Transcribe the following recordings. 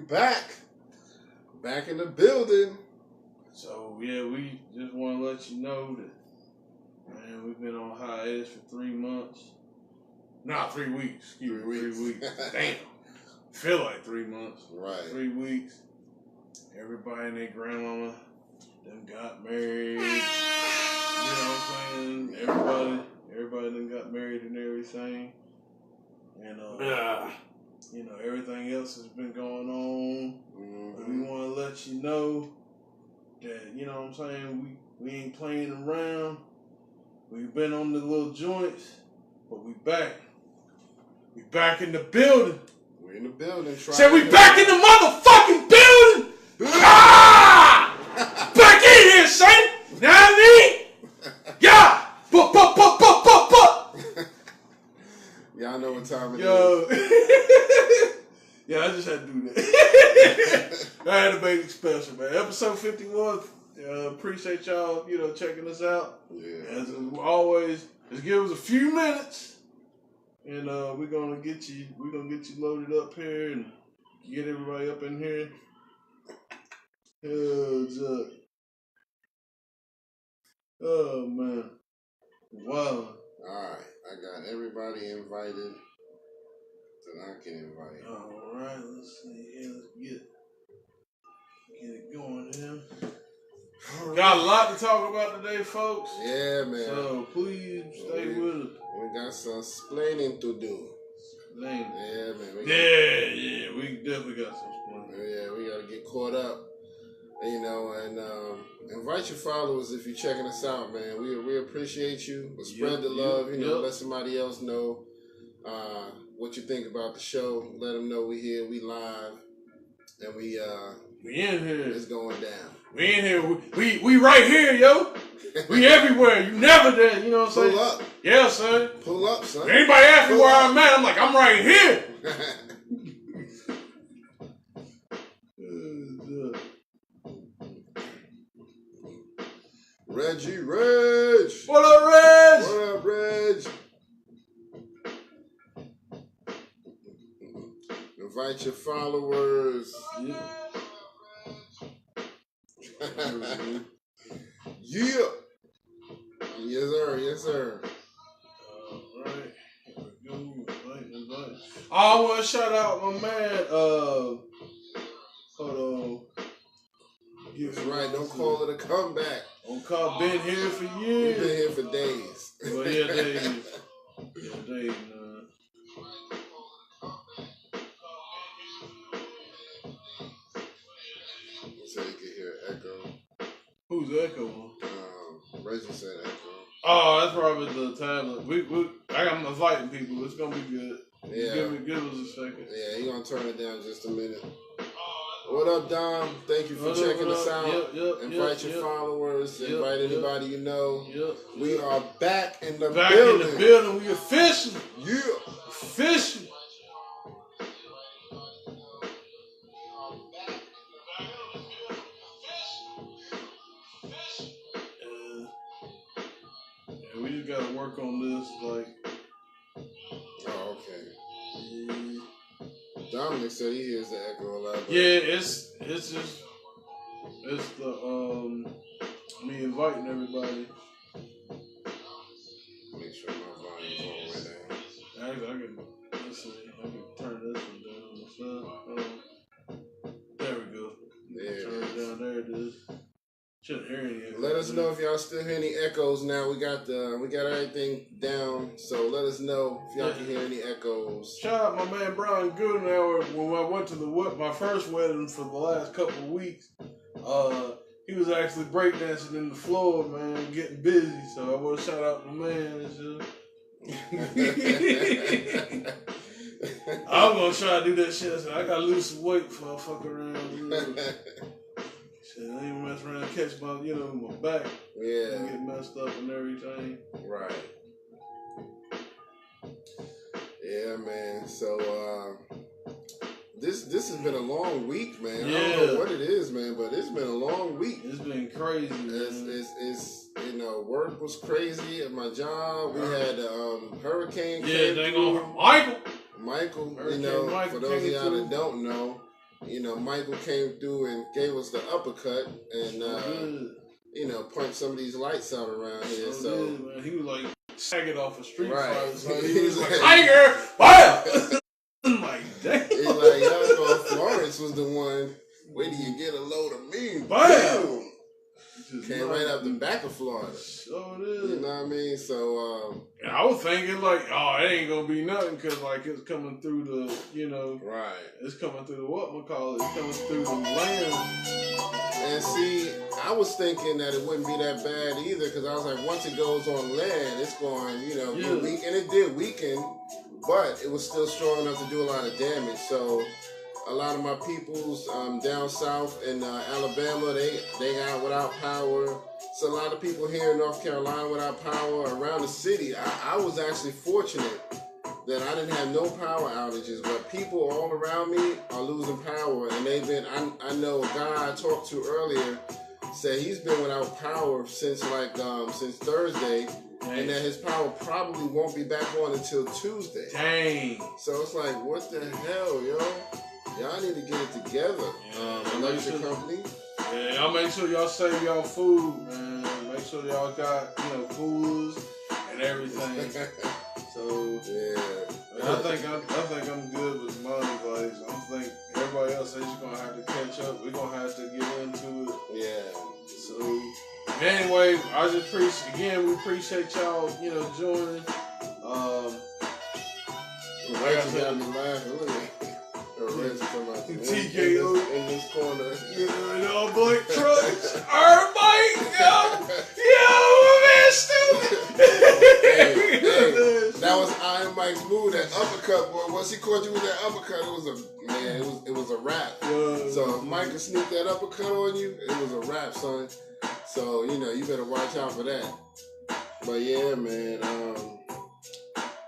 Back in the building. So, yeah, we just want to let you know that, man, we've been on hiatus for 3 months. Not 3 weeks. 3 weeks. Damn. Feel like 3 months. Right. 3 weeks. Everybody and their grandmama done got married. You know what I'm saying? Everybody done got married and everything. And, you know, everything else has been going on. Mm-hmm. We want to let you know that, you know what I'm saying, we ain't playing around. We've been on the little joints, but we back. We back in the building. We're in the building. Say we back in the motherfucking building. Ah! Back in here, son. You know what I mean? Yeah. Y'all know what time it is. Yeah, I just had to do that. I had to make it special, man. Episode 51. Appreciate y'all, you know, checking us out. Yeah. As always, just give us a few minutes, and we're gonna get you loaded up here and get everybody up in here. Oh man. Wow. Alright, I got everybody invited that I can invite. Alright, let's see here. Let's get it going here. Right. Got a lot to talk about today, folks. Yeah, man. So please stay with us. We got some explaining to do. Explaining. Yeah, man. We definitely got some explaining. Yeah, we got to get caught up. You know, and invite your followers if you're checking us out, man. We appreciate you. We'll spread the love, you know, let somebody else know what you think about the show. Let them know we here, we live, and we in here. It's going down. We in here. We right here, yo. We everywhere. You never there. You know what I'm saying? Pull up. Yeah, son. Pull up, son. If anybody ask me where I'm at, I'm like, I'm right here. Reggie Reg. What up, Reg? What up, Reg? Invite your followers. Yeah. Yeah. Yes, sir. Yes, sir. All right. Here we go. Invite. I want to shout out my man. Hold on. That's right. Don't call it a comeback. Don't call. Been here for years. We've been here for days. Well, yeah, days. Yeah, days, man. So you can hear echo. Who's echo? Reggie said echo. Oh, that's probably the tablet. I'm inviting people. It's gonna be good. Yeah. Give us a second. Yeah, he gonna turn it down just a minute. What up, Dom? Thank you for checking us out. Invite your followers. Invite anybody you know. We are back in the building. In the building. We official. Yeah. Official. We just gotta work on this, like. Oh, okay. Yeah. Dominic said he hears the echo a lot. Yeah, it's the me inviting everybody. Make sure my volume's all the way down. I can turn this one down. There we go. Yeah. Turn it down. There it is. Shouldn't hear any echoes. Let us know if y'all still hear any echoes now. We got everything down, so let us know if y'all can hear any echoes. Shout out my man Brian Goodenauer. When I went to my first wedding for the last couple of weeks, he was actually breakdancing in the floor, man, getting busy. So I want to shout out my man. I'm gonna try to do that shit. I gotta lose some weight before I fuck around. You know. Shit, I ain't mess around and catch my back. Yeah. And get messed up and everything. Right. Yeah, man. So this has been a long week, man. Yeah. I don't know what it is, man, but it's been a long week. It's been crazy, man. It's work was crazy at my job. We had hurricane. Yeah, they go Michael, for those of y'all that don't know, you know, Michael came through and gave us the uppercut and, you know, punched some of these lights out around here. So man. He was like sagging off a street right. So he was like, Tiger! Wow! I'm like, damn. He's like, y'all thought Florence was the one. Wait till you get a load of me. Bam! Came right out the back of Florida. So it is. You know what I mean? So, and I was thinking like, oh, it ain't gonna be nothing because like it's coming through the, you know, right. It's coming through the whatchamacallit, it's coming through the land. And see, I was thinking that it wouldn't be that bad either because I was like, once it goes on land, it's going, you know, be weak, and it did weaken, but it was still strong enough to do a lot of damage. So a lot of my peoples down south in Alabama, they got without power. So a lot of people here in North Carolina without power. Around the city, I was actually fortunate that I didn't have no power outages, but people all around me are losing power, and they've been. I know a guy I talked to earlier said he's been without power since since Thursday. Dang. And that his power probably won't be back on until Tuesday. Dang. So it's like, what the hell, yo? Y'all need to get it together. Electric company. Yeah, y'all make sure y'all save y'all food, man. Make sure y'all got, you know, coolers and everything. So yeah, I think I'm good with my advice. I think everybody else is gonna have to catch up. We're gonna have to get into it. Yeah. So anyway, I just we appreciate y'all, you know, joining. Reggie got me laughing. Look at Reggie come out TKO in this corner. You know, black trucks. Everybody, yo, man, stupid. Hey, that was Iron Mike's move, that uppercut, boy. Once he caught you with that uppercut, it was a wrap. So if Mike could sneak that uppercut on you, it was a wrap, son. So, you know, you better watch out for that. But yeah, man.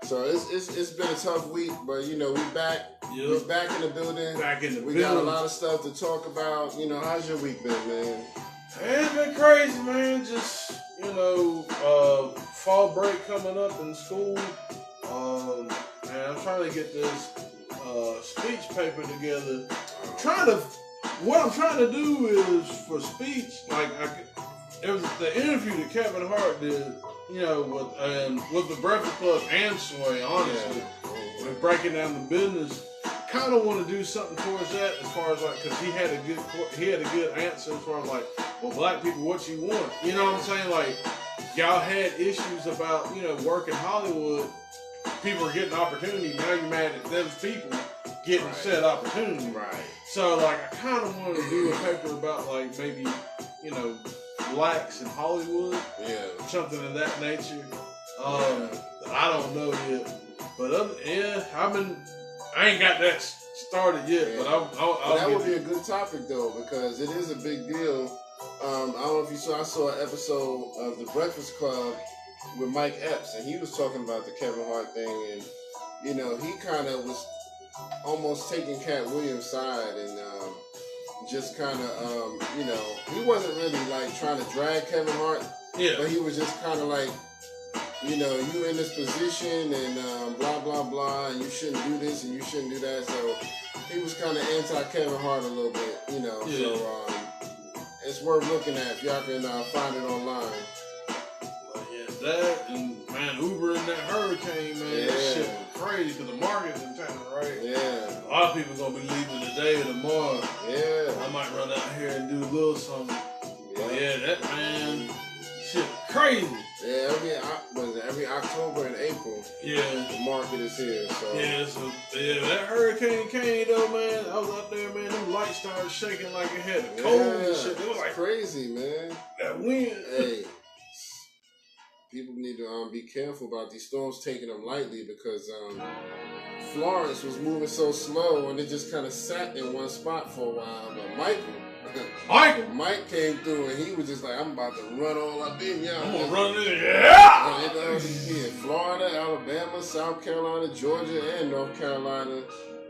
So it's been a tough week, but you know, we back. Yep. We're back in the building. We got a lot of stuff to talk about. You know, how's your week been, man? It's been crazy, man. Just, you know, fall break coming up in school. And I'm trying to get this speech paper together. What I'm trying to do is for speech, like it was the interview that Kevin Hart did, you know, with the Breakfast Club and Sway, honestly, with breaking down the business. Kind of want to do something towards that, as far as like, because he had a good answer as far as like, well, black people, what you want? You know what I'm saying? Like, y'all had issues about, you know, work in Hollywood. People are getting opportunity. Now you're mad at those people getting said opportunity. Right. So like, I kind of want to do a paper about like maybe, you know, blacks in Hollywood. Yeah. Something of that nature. I don't know yet, but I ain't got that started yet, but I'll that would be a good topic though, because it is a big deal. I don't know if you saw. I saw an episode of The Breakfast Club with Mike Epps, and he was talking about the Kevin Hart thing, and you know, he kind of was almost taking Cat Williams' side, and just kind of, you know, he wasn't really like trying to drag Kevin Hart, but he was just kind of like, you know, you in this position and blah, blah, blah, and you shouldn't do this and you shouldn't do that. So he was kind of anti-Kevin Hart a little bit, you know. Yeah. So it's worth looking at if y'all can find it online. But yeah, that and, man, Uber in that hurricane, man, that shit was crazy because the market's in town, right? Yeah. A lot of people going to be leaving today or tomorrow. Yeah. I might run out here and do a little something. Yeah. But yeah, that, man, shit crazy. Yeah, every October and April, the market is here. So that hurricane came though, man. I was out there, man. Them lights started shaking like it had a cold and shit. It was like crazy, man. That wind. Hey, people need to be careful about these storms, taking them lightly, because Florence was moving so slow and it just kind of sat in one spot for a while. But Mike came through and he was just like, I'm about to run all up in y'all. I'm gonna run in, yeah! Florida, Alabama, South Carolina, Georgia, and North Carolina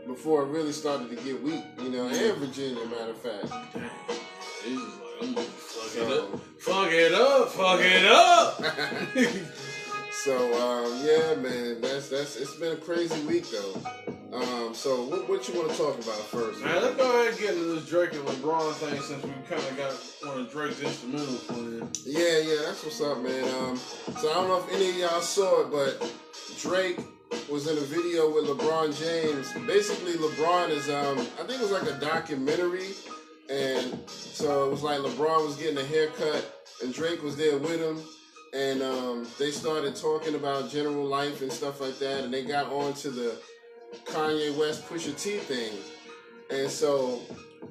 before it really started to get weak, you know, and Virginia, matter of fact. Dang. He's just like, I'm gonna fuck it up. So yeah, man, that's it's been a crazy week though. So what you want to talk about first? Man, let's go ahead and get into this Drake and LeBron thing since we kind of got one of Drake's instrumentals playing. Yeah, that's what's up, man. So I don't know if any of y'all saw it, but Drake was in a video with LeBron James. Basically, LeBron is I think it was like a documentary, and so it was like LeBron was getting a haircut, and Drake was there with him. And they started talking about general life and stuff like that, and they got on to the Kanye West Pusha T thing. And so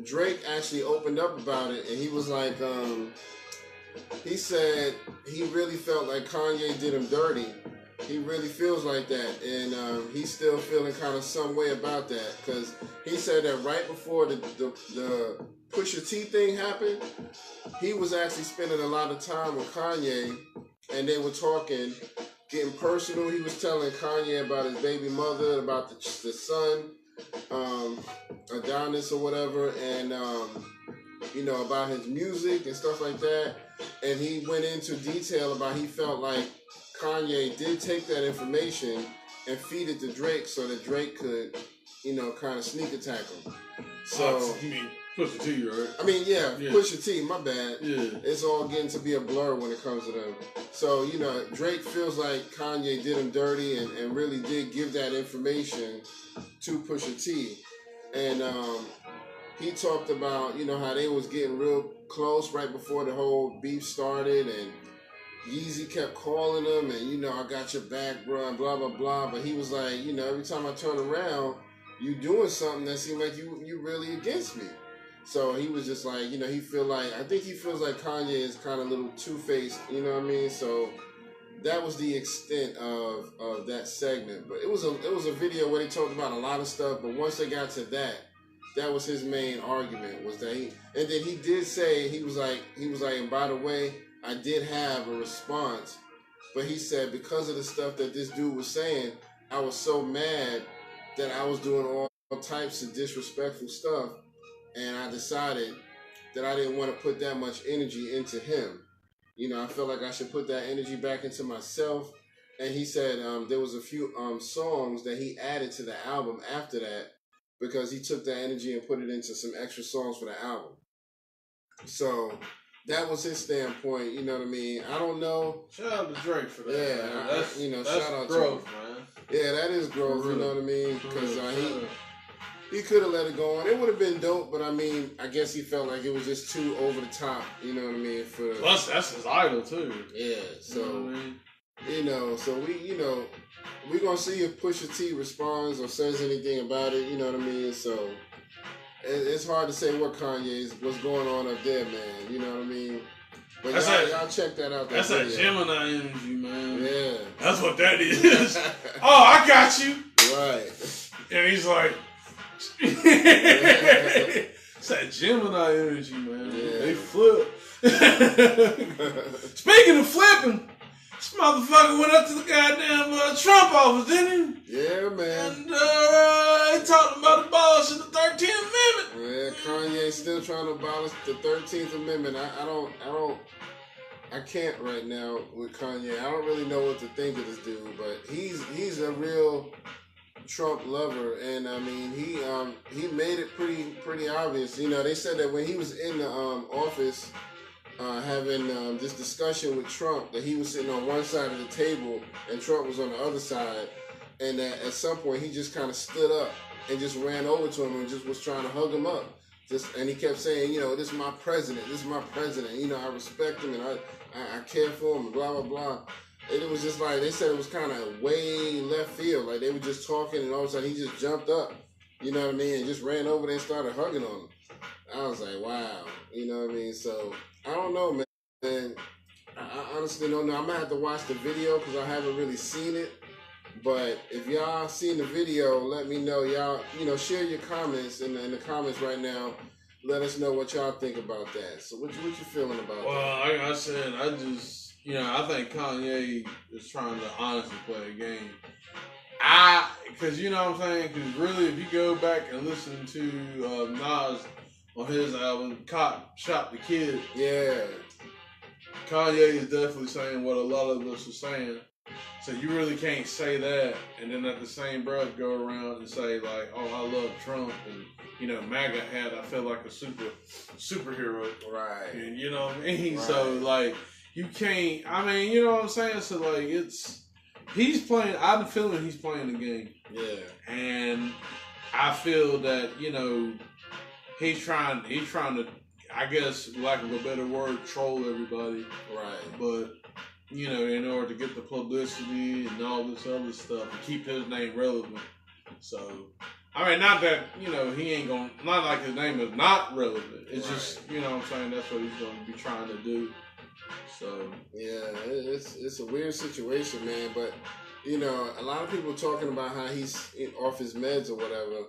Drake actually opened up about it, and he was like, he said he really felt like Kanye did him dirty. He really feels like that, and he's still feeling kind of some way about that, because he said that right before the Pusha T thing happened, he was actually spending a lot of time with Kanye, and they were talking, getting personal. He was telling Kanye about his baby mother, about the son, Adonis or whatever, and about his music and stuff like that. And he went into detail about he felt like Kanye did take that information and feed it to Drake so that Drake could, kind of sneak attack him. So you mean Pusha T, right? I mean, yeah, Pusha T, my bad. Yeah. It's all getting to be a blur when it comes to them. So, Drake feels like Kanye did him dirty and really did give that information to Pusha T. And he talked about, how they was getting real close right before the whole beef started, and Yeezy kept calling him and, I got your back, bro, and blah, blah, blah. But he was like, every time I turn around, you doing something that seemed like you really against me. So he was just like, I think he feels like Kanye is kind of a little two-faced, you know what I mean? So that was the extent of that segment. But it was a video where they talked about a lot of stuff, but once they got to that was his main argument, was that and then he did say, he was like, and by the way, I did have a response, but he said because of the stuff that this dude was saying, I was so mad that I was doing all types of disrespectful stuff, and I decided that I didn't want to put that much energy into him. I felt like I should put that energy back into myself. And he said there was a few songs that he added to the album after that, because he took that energy and put it into some extra songs for the album. So that was his standpoint, you know what I mean? I don't know. Shout out to Drake for that. Yeah, that's shout out growth, to him. man. Yeah, that is growth, you know what I mean? Because he could have let it go on. It would have been dope, but I mean, I guess he felt like it was just too over the top, you know what I mean? Plus, that's his idol, too. Yeah, so, you know what I mean? So we're going to see if Pusha T responds or says anything about it, you know what I mean? So it's hard to say what's going on up there, man, you know what I mean? But y'all check that out. That's that Gemini energy, man. Yeah. That's what that is. Oh, I got you. Right. And he's like, it's that Gemini energy, man. Yeah. They flip. Speaking of flipping, this motherfucker went up to the goddamn Trump office, didn't he? Yeah, man. And he talked about abolishing the 13th Amendment. Yeah, Kanye's still trying to abolish the 13th Amendment. I can't right now with Kanye. I don't really know what to think of this dude, but he's a real Trump lover, and I mean he made it pretty obvious. They said that when he was in the office having this discussion with Trump, that he was sitting on one side of the table and Trump was on the other side, and that at some point he just kind of stood up and just ran over to him and just was trying to hug him up. And he kept saying, this is my president. This is my president. I respect him and I care for him and blah, blah, blah. And it was just like, they said it was kind of way left field. Like they were just talking and all of a sudden he just jumped up, you know what I mean? And just ran over there and started hugging on him. I was like, wow, you know what I mean? So I don't know, man. I honestly don't know. I'm going to have to watch the video because I haven't really seen it. But if y'all seen the video, let me know. Y'all, share your comments in the comments right now. Let us know what y'all think about that. So what you feeling about that? Well, like I said, I just, I think Kanye is trying to honestly play a game. Because you know what I'm saying? Because really, if you go back and listen to Nas on his album, Cop Shop the Kid. Yeah. Kanye is definitely saying what a lot of us are saying. So you really can't say that, and then at the same breath go around and say like, "Oh, I love Trump," and MAGA hat. I feel like a superhero, right? And you know what I mean. Right. So like, you can't. I mean, you know what I'm saying. So like, he's playing. I'm feeling he's playing the game. Yeah, and I feel that he's trying to, I guess, lack of a better word, troll everybody. Right. But in order to get the publicity and all this other stuff and keep his name relevant. So, I mean, not that, he ain't going to, not like his name is not relevant. It's just, what I'm saying, that's what he's going to be trying to do. So. Yeah, it's a weird situation, man. But, a lot of people talking about how he's off his meds or whatever.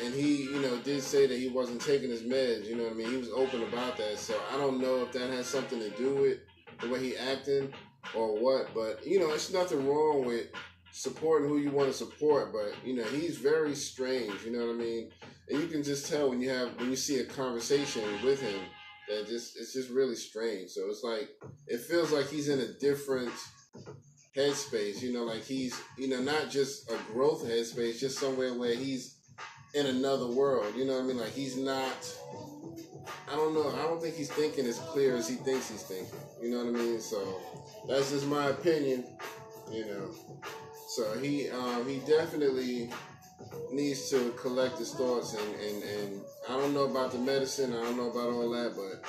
And he, did say that he wasn't taking his meds. You know what I mean? He was open about that. So I don't know if that has something to do with the way he acting or what, but it's nothing wrong with supporting who you want to support, but he's very strange, you know what I mean? And you can just tell when you see a conversation with him that it's just really strange. So it's like it feels like he's in a different headspace, like he's not just a growth headspace, just somewhere where he's in another world, you know what I mean? Like he's not, I don't know. I don't think he's thinking as clear as he thinks he's thinking. You know what I mean? So that's just my opinion. So he definitely needs to collect his thoughts and I don't know about the medicine. I don't know about all that, but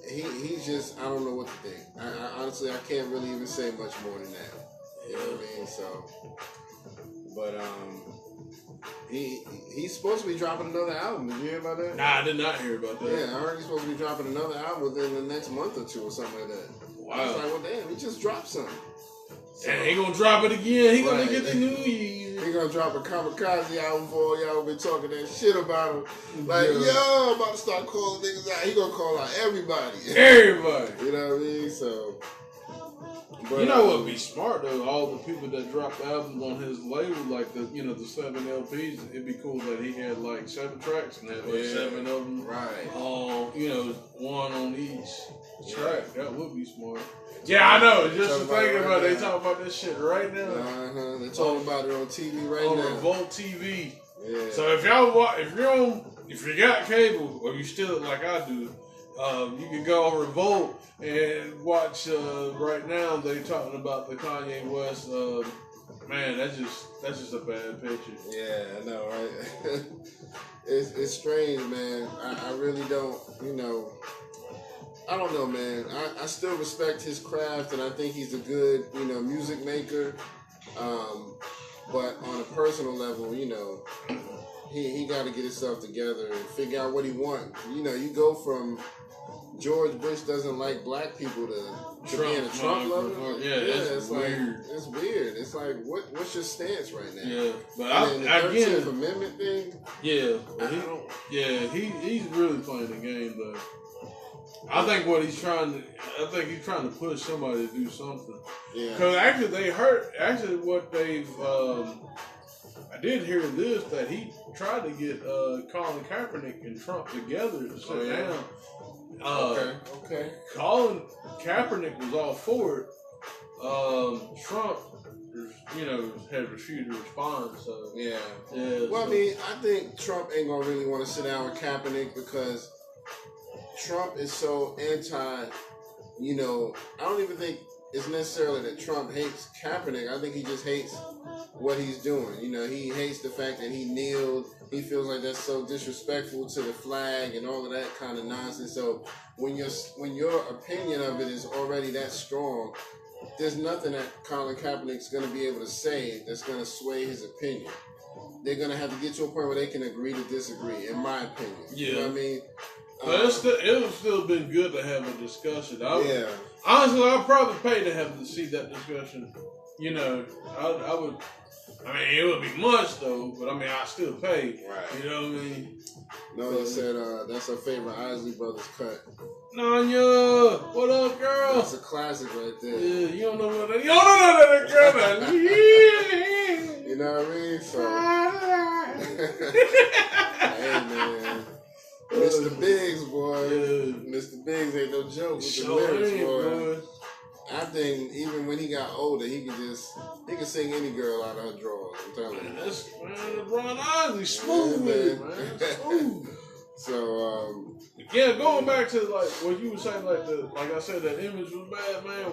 he's just, I don't know what to think. I honestly, I can't really even say much more than that. You know what I mean? So, but He's supposed to be dropping another album. Did you hear about that? Nah, I did not hear about that. Yeah, I heard he's supposed to be dropping another album within the next month or two or something like that. Wow. I was like, well, damn, he just dropped something. So, and he gonna drop it again. He gonna get the New Year. He gonna drop a Kamikaze album for all y'all been talking that shit about him. Like, yo, I'm about to start calling niggas out. He gonna call out everybody. Everybody. You know what I mean? So... But, what would be smart though? All the people that dropped albums on his label, like the 7 LPs, it'd be cool that he had like 7 tracks and had like 7 of them. Right. One on each track. That would be smart. Yeah, I know. Just thinking about it, they talk about this shit right now. They're talking about it on TV right now. On Revolt TV. Yeah. So if you got cable or you still like I do. You can go on Revolt and watch. Right now, they talking about the Kanye West. Man, that's just a bad picture. Yeah, I know, right? It's strange, man. I really don't. I don't know, man. I still respect his craft, and I think he's a good, music maker. But on a personal level, he got to get himself together and figure out what he wants. You go from George Bush doesn't like black people to being a Trump lover. Yeah, it's weird. Like, it's weird. It's like, what's your stance right now? Yeah, but the 13th Amendment thing. Yeah, but he's really playing the game though. I think he's trying to push somebody to do something. Yeah. Because actually what they've. I did hear this that he tried to get Colin Kaepernick and Trump together to sit down. Okay. Colin Kaepernick was all for it. Trump, had refused to respond. So yeah. Well, I mean, I think Trump ain't gonna really want to sit down with Kaepernick because Trump is so anti. I don't even think it's necessarily that Trump hates Kaepernick. I think he just hates what he's doing. He hates the fact that he kneeled. He feels like that's so disrespectful to the flag and all of that kind of nonsense. So when your opinion of it is already that strong, there's nothing that Colin Kaepernick's going to be able to say that's going to sway his opinion. They're going to have to get to a point where they can agree to disagree, in my opinion. Yeah. You know what I mean? But it would still been good to have a discussion. Honestly, I'd probably pay to see that discussion. I would. I mean, it would be much though, but I mean, I still pay. Right. You know what I mean? No, he said that's her favorite Isley Brothers cut. Nanya, what up, girl? That's a classic right there. Yeah, you don't know what that. You don't know that girl. You know what I mean? So, hey man, Mr. Biggs, boy. Yeah. Mr. Biggs ain't no joke with the lyrics, boy. I think even when he got older, he could sing any girl out of her drawers. I'm telling you. That's LeBron Isley smooth, man. Smooth. So yeah, going back to like what you were saying, like I said, that image was bad, man.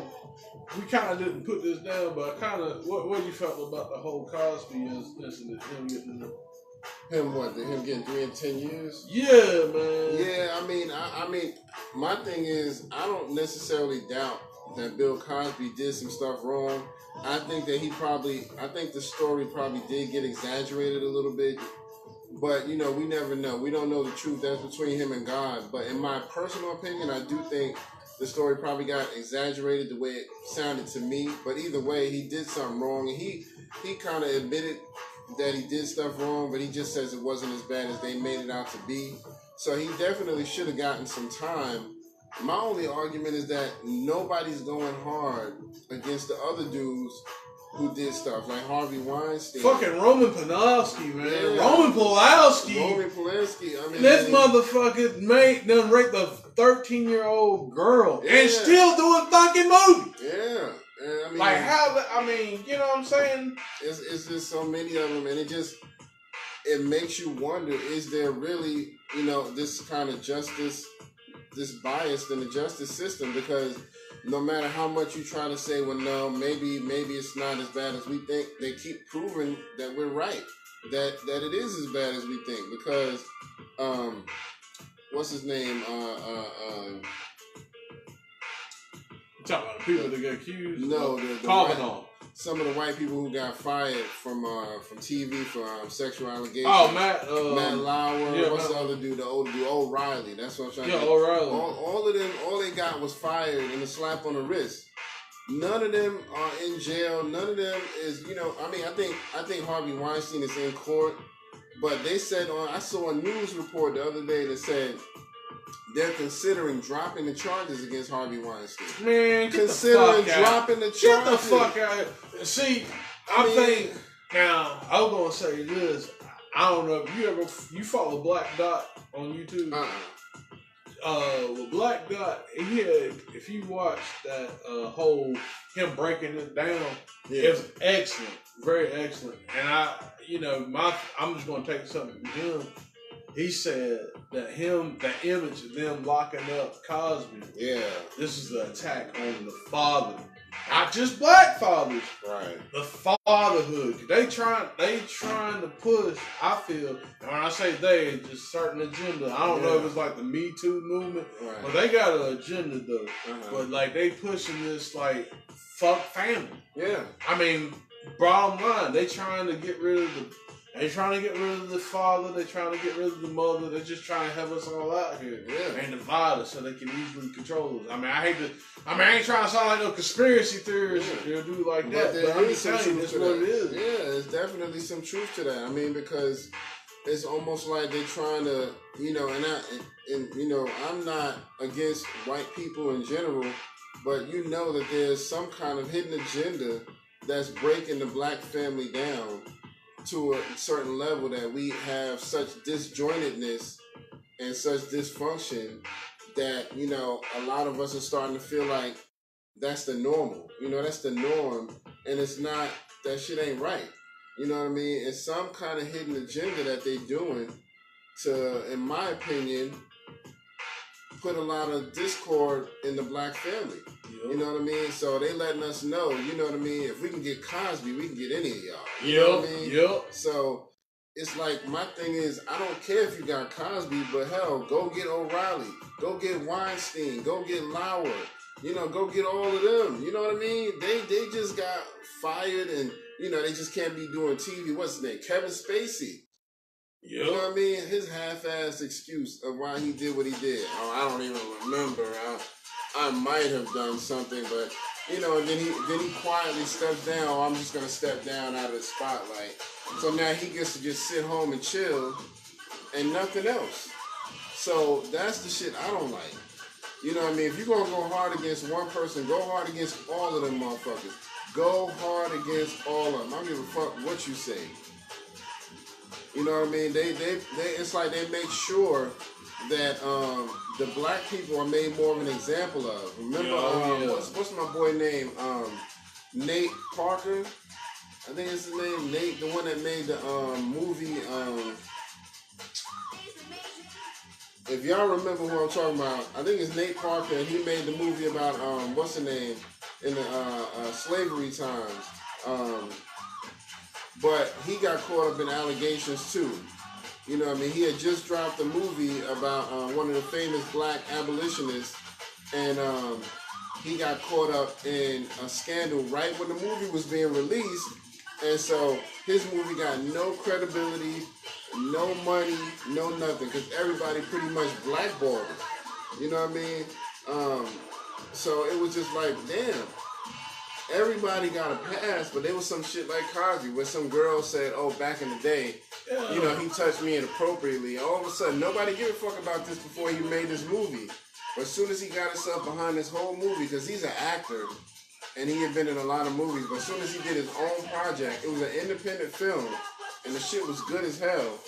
We kind of didn't put this down, but kind of what you felt about the whole Cosby incident, him getting him getting 3 and 10 years? Yeah, man. Yeah, I mean, my thing is, I don't necessarily doubt that Bill Cosby did some stuff wrong. I think the story probably did get exaggerated a little bit. But, we never know. We don't know the truth. That's between him and God. But in my personal opinion, I do think the story probably got exaggerated the way it sounded to me. But either way, he did something wrong. And he kind of admitted that he did stuff wrong, but he just says it wasn't as bad as they made it out to be. So he definitely should have gotten some time. My only argument is that nobody's going hard against the other dudes who did stuff, like Harvey Weinstein. Fucking Roman Polanski, man. Yeah. Roman Polanski. I mean, this motherfucker done raped a 13-year-old girl and still doing fucking movies. Yeah. And, I mean, like how? I mean, you know what I'm saying? It's just so many of them, and it makes you wonder: is there really, this kind of justice, this bias in the justice system? Because no matter how much you try to say, well, no, maybe it's not as bad as we think, they keep proving that we're right, that it is as bad as we think. Because, what's his name? Talking about the people that get accused? No, some of the white people who got fired from TV for sexual allegations. Oh, Matt Lauer. Yeah, what's the other dude? The older dude, O'Reilly. That's what I'm trying to say. Yeah, O'Reilly. All of them, all they got was fired and a slap on the wrist. None of them are in jail. None of them is, I think Harvey Weinstein is in court. But they said I saw a news report the other day that said they're considering dropping the charges against Harvey Weinstein. Man, considering dropping the charges. Get the fuck out. See, I think now I was gonna say this. I don't know if you follow Black Dot on YouTube. With Black Dot, if you watch that whole him breaking it down, it was excellent, very excellent. And I'm just gonna take something from him. He said that the image of them locking up Cosby. Yeah. This is an attack on the father. Not just black fathers. Right. The fatherhood. They trying to push, I feel, and when I say they, it's just certain agenda. I don't know if it's like the Me Too movement. Right. But they got an agenda though. Uh-huh. But like they pushing this like fuck family. Yeah. I mean, bottom line, they trying to get rid of the father. They're trying to get rid of the mother. They're just trying to have us all out here and divide us so they can easily control us. I ain't trying to sound like no conspiracy theorist or do like that. But I'm just telling you, that's what it is. Yeah, there's definitely some truth to that. I mean, because it's almost like they're trying to, I'm not against white people in general, but that there's some kind of hidden agenda that's breaking the black family down to a certain level, that we have such disjointedness and such dysfunction that, a lot of us are starting to feel like that's the normal. That's the norm. And it's not, that shit ain't right. You know what I mean? It's some kind of hidden agenda that they doing to, in my opinion, put a lot of discord in the black family. Yep. You know what I mean? So they letting us know, if we can get Cosby, we can get any of y'all. You know what I mean? Yep. So it's like, my thing is, I don't care if you got Cosby, but hell, go get O'Reilly. Go get Weinstein. Go get Lauer. Go get all of them. You know what I mean? They just got fired and, they just can't be doing TV. What's his name? Kevin Spacey. Yep. You know what I mean? His half-assed excuse of why he did what he did. Oh, I don't even remember. I might have done something, but and then he quietly steps down. Oh, I'm just gonna step down out of the spotlight. So now he gets to just sit home and chill and nothing else. So that's the shit I don't like. You know what I mean? If you're gonna go hard against one person, go hard against all of them motherfuckers. Go hard against all of them. I don't give a fuck what you say. You know what I mean? They it's like they make sure that the black people are made more of an example of. Remember, what's my boy name? Nate Parker. I think it's his name. Nate, the one that made the movie. If y'all remember who I'm talking about, I think it's Nate Parker, and he made the movie about what's the name in the slavery times. But he got caught up in allegations too. You know what I mean? He had just dropped a movie about one of the famous black abolitionists, and he got caught up in a scandal right when the movie was being released. And so his movie got no credibility, no money, no nothing, because everybody pretty much blackballed it. You know what I mean? So it was just like, damn. Everybody got a pass, but there was some shit like Cosby where some girl said, oh, back in the day, you know, he touched me inappropriately. All of a sudden, nobody gave a fuck about this before he made this movie. But as soon as he got himself behind this whole movie, because he's an actor, and he had been in a lot of movies, but as soon as he did his own project, it was an independent film, and the shit was good as hell.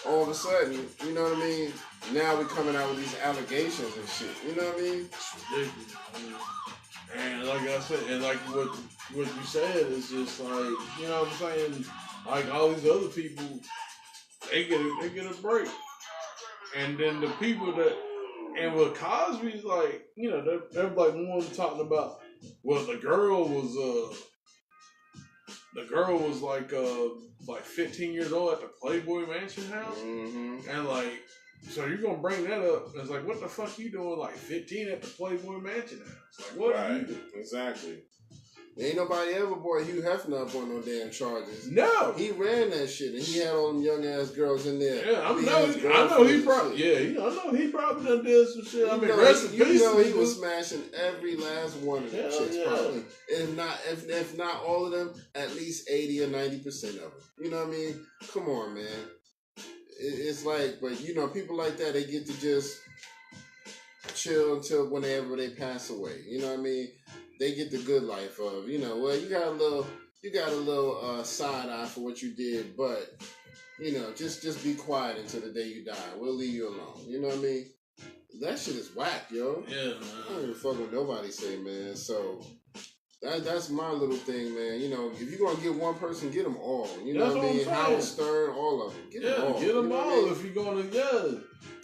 All of a sudden, you know what I mean? Now we're coming out with these allegations and shit. You know what I mean? It's ridiculous. And like I said, and like what you said is just like, you know what I'm saying? Like all these other people, they get a break. And then the people that, and with Cosby's like, you know, they're like one talking about, well, the girl was like 15 years old at the Playboy Mansion house. Mm-hmm. And like, so you're gonna bring that up? It's like, what the fuck you doing? Like 15 at the Playboy Mansion house? Like, what are you doing? Exactly. Ain't nobody ever brought Hugh Hefner up on no damn charges. No, he ran that shit, and he had all them young ass girls in there. Yeah, I know he probably done did some shit. I mean, rest in peace. You know, he was smashing every last one of them chicks, probably. If not all of them, at least 80 or 90% of them. You know what I mean? Come on, man. It's like, but you know, people like that, they get to just chill until whenever they pass away. You know what I mean? They get the good life of, you know, well, you got a little side eye for what you did, but you know, just be quiet until the day you die. We'll leave you alone. You know what I mean? That shit is whack, yo. Yeah, man. I don't give a fuck what nobody say, man. So that's my little thing, man. You know, if you're gonna get one person, get them all. You know what I mean? Howard Stern, all of them. Get them all. Get them all. If you're gonna,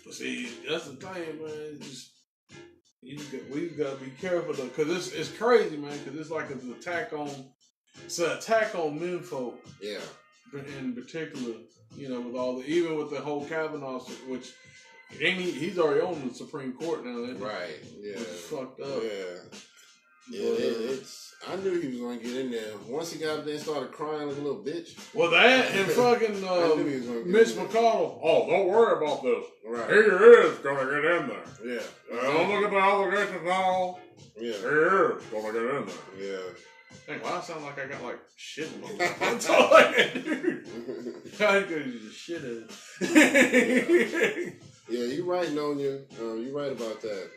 But see, that's the thing, man. We've got to be careful though, because it's crazy, man. Because it's like an attack on men folk. Yeah. In particular, you know, even with the whole Kavanaugh, which he's already on the Supreme Court now. Right. Yeah. Which is fucked up. Yeah. Yeah. I knew he was gonna get in there. Once he got up there and started crying like a little bitch. Well, that and fucking Mitch McConnell. Oh, don't worry about this. Right. He is gonna get in there. Yeah. Don't look at the allegations now. Yeah. He is gonna get in there. Yeah. Dang, why I sound like I got like shit in my mouth? That's all I can do. I could just shit in it. Yeah, you're right, Nonya. You're right about that.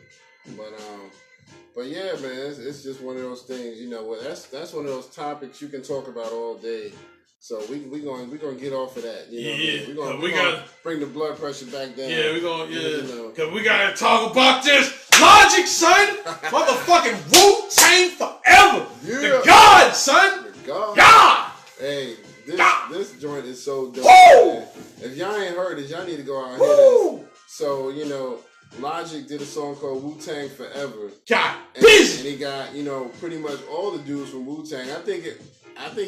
But yeah, man, it's just one of those things. You know, that's one of those topics you can talk about all day. So we gonna get off of that. You know what I mean? We gonna bring the blood pressure back down. Yeah, because we gotta talk about this Logic, son. Motherfucking Wu-Tang forever. Yeah. The God, son. The God. God. Hey, this joint is so dope. Man. If y'all ain't heard it, y'all need to go out and hear this. So, you know, Logic did a song called Wu-Tang Forever. And he got, you know, pretty much all the dudes from Wu-Tang. I think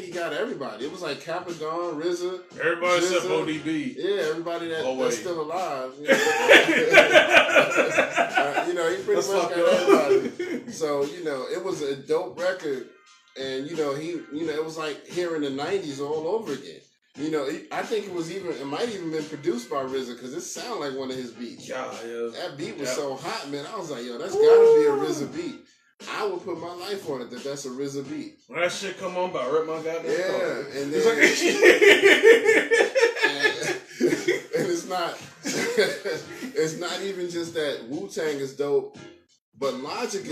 he got everybody. It was like Capadon, RZA. Everybody except ODB. Yeah, everybody that's still alive. You know, he pretty much got everybody. So, you know, it was a dope record. And, you know, it was like hearing the 90s all over again. You know, I think it might even been produced by RZA because it sounded like one of his beats. Yeah. That beat was so hot, man. I was like, yo, that's gotta be a RZA beat. I would put my life on it that's a RZA beat. When that shit come on, about rip my goddamn car. And then and it's not even just that Wu-Tang is dope, but Logic is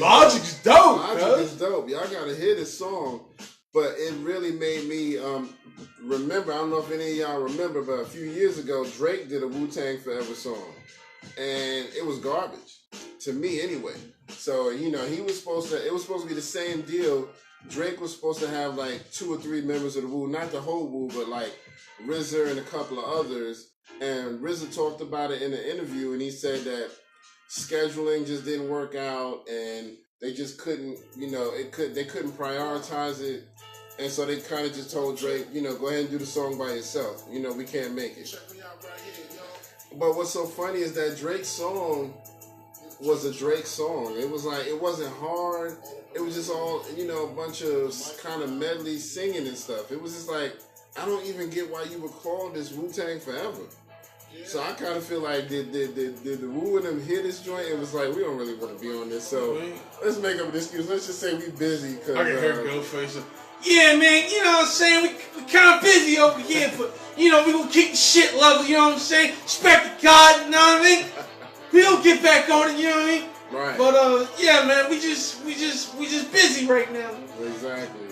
dope. Logic is dope. Y'all gotta hear this song. But it really made me remember, I don't know if any of y'all remember, but a few years ago, Drake did a Wu-Tang Forever song. and it was garbage to me anyway. So it was supposed to be the same deal. Drake was supposed to have like 2 or 3 members of the Wu, not the whole Wu, but like RZA and a couple of others. And RZA talked about it in an interview, and he said that scheduling just didn't work out, and they just couldn't, they couldn't prioritize it. And so they kind of just told Drake, go ahead and do the song by yourself. We can't make it. But what's so funny is that Drake's song was a Drake song. It was like, it wasn't hard. It was just all, a bunch of kind of medley singing and stuff. It was just like, I don't even get why you would call this Wu-Tang Forever. Yeah. So I kind of feel like, did the Wu and them hear this joint? It was like, we don't really want to be on this. So let's make up an excuse. Let's just say we busy. Cause, I can hear Ghostface. Yeah, man, you know what I'm saying? We kind of busy over here, but, we gonna keep the shit level, you know what I'm saying? Respect to God, you know what I mean? We don't get back on it, you know what I mean? Right. But yeah, man, we just busy right now. Exactly.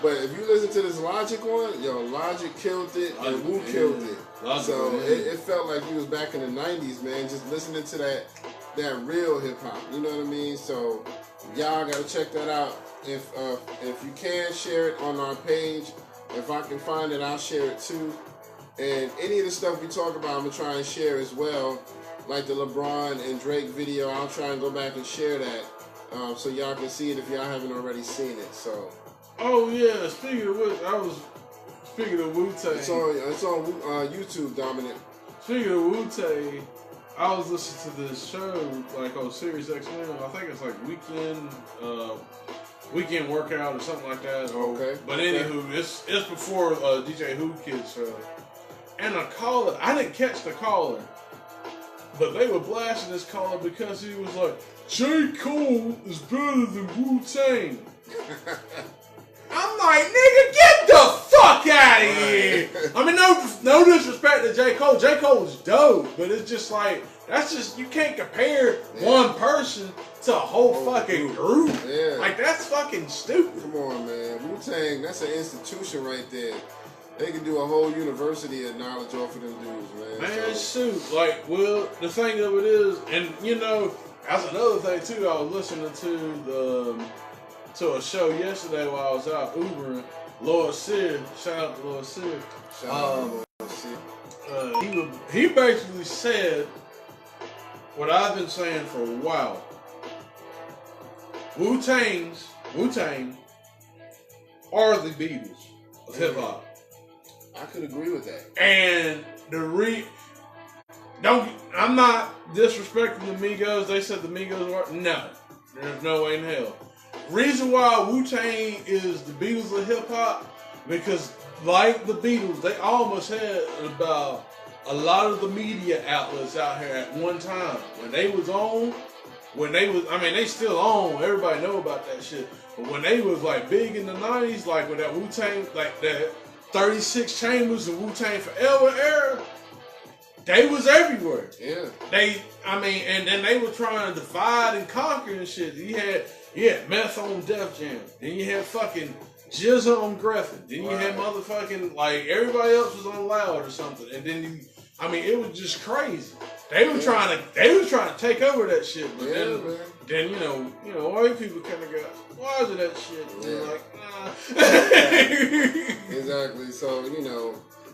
But if you listen to this Logic one, Logic killed it and Wu killed it. So it felt like he was back in the 90s, man, just listening to that real hip hop. You know what I mean? So y'all gotta check that out. If you can, share it on our page. If I can find it, I'll share it too. And any of the stuff we talk about, I'm gonna try and share as well. Like the LeBron and Drake video, I'll try and go back and share that so y'all can see it if y'all haven't already seen it. So. Oh yeah, speaking of which, speaking of Wu-Tang. It's on YouTube, Dominic. Speaking of Wu-Tang, I was listening to this show like on Sirius XM. I think it's like weekend workout or something like that. Okay. But anywho, it's before DJ Who Kid's show. And a caller, I didn't catch the caller, but they were blasting this caller because he was like, J. Cole is better than Wu-Tang. I'm like, nigga, get the fuck out of here. I mean, no disrespect to J. Cole. J. Cole's dope, but it's just like, you can't compare one person to a whole fucking group. Yeah. Like, that's fucking stupid. Come on, man. Wu-Tang, that's an institution right there. They can do a whole university of knowledge off of them dudes, man. Man, shoot. Like, well, the thing of it is, and that's another thing too, I was listening to a show yesterday while I was out Ubering. Lord Sid, shout out to Lord Sid. Shout out to Lord Sid. He basically said what I've been saying for a while. Wu-Tang are the Beatles of hip hop. I could agree with that. And I'm not disrespecting the Migos. They said the Migos were. No. There's no way in hell. Reason why Wu-Tang is the Beatles of hip hop, because like the Beatles, they almost had about a lot of the media outlets out here at one time. They still on, everybody know about that shit. But when they was like big in the 90s, like with that Wu-Tang, like that 36 Chambers and Wu-Tang Forever era, they was everywhere. Yeah. And then they were trying to divide and conquer and shit. You had Meth on Def Jam. Then you had fucking Jizza on Griffin. Then you had motherfucking, like, everybody else was on Loud or something. And then it was just crazy. They were trying to take over that shit. But then white people kind of got, why is it that shit? And they're like, nah. Exactly. So,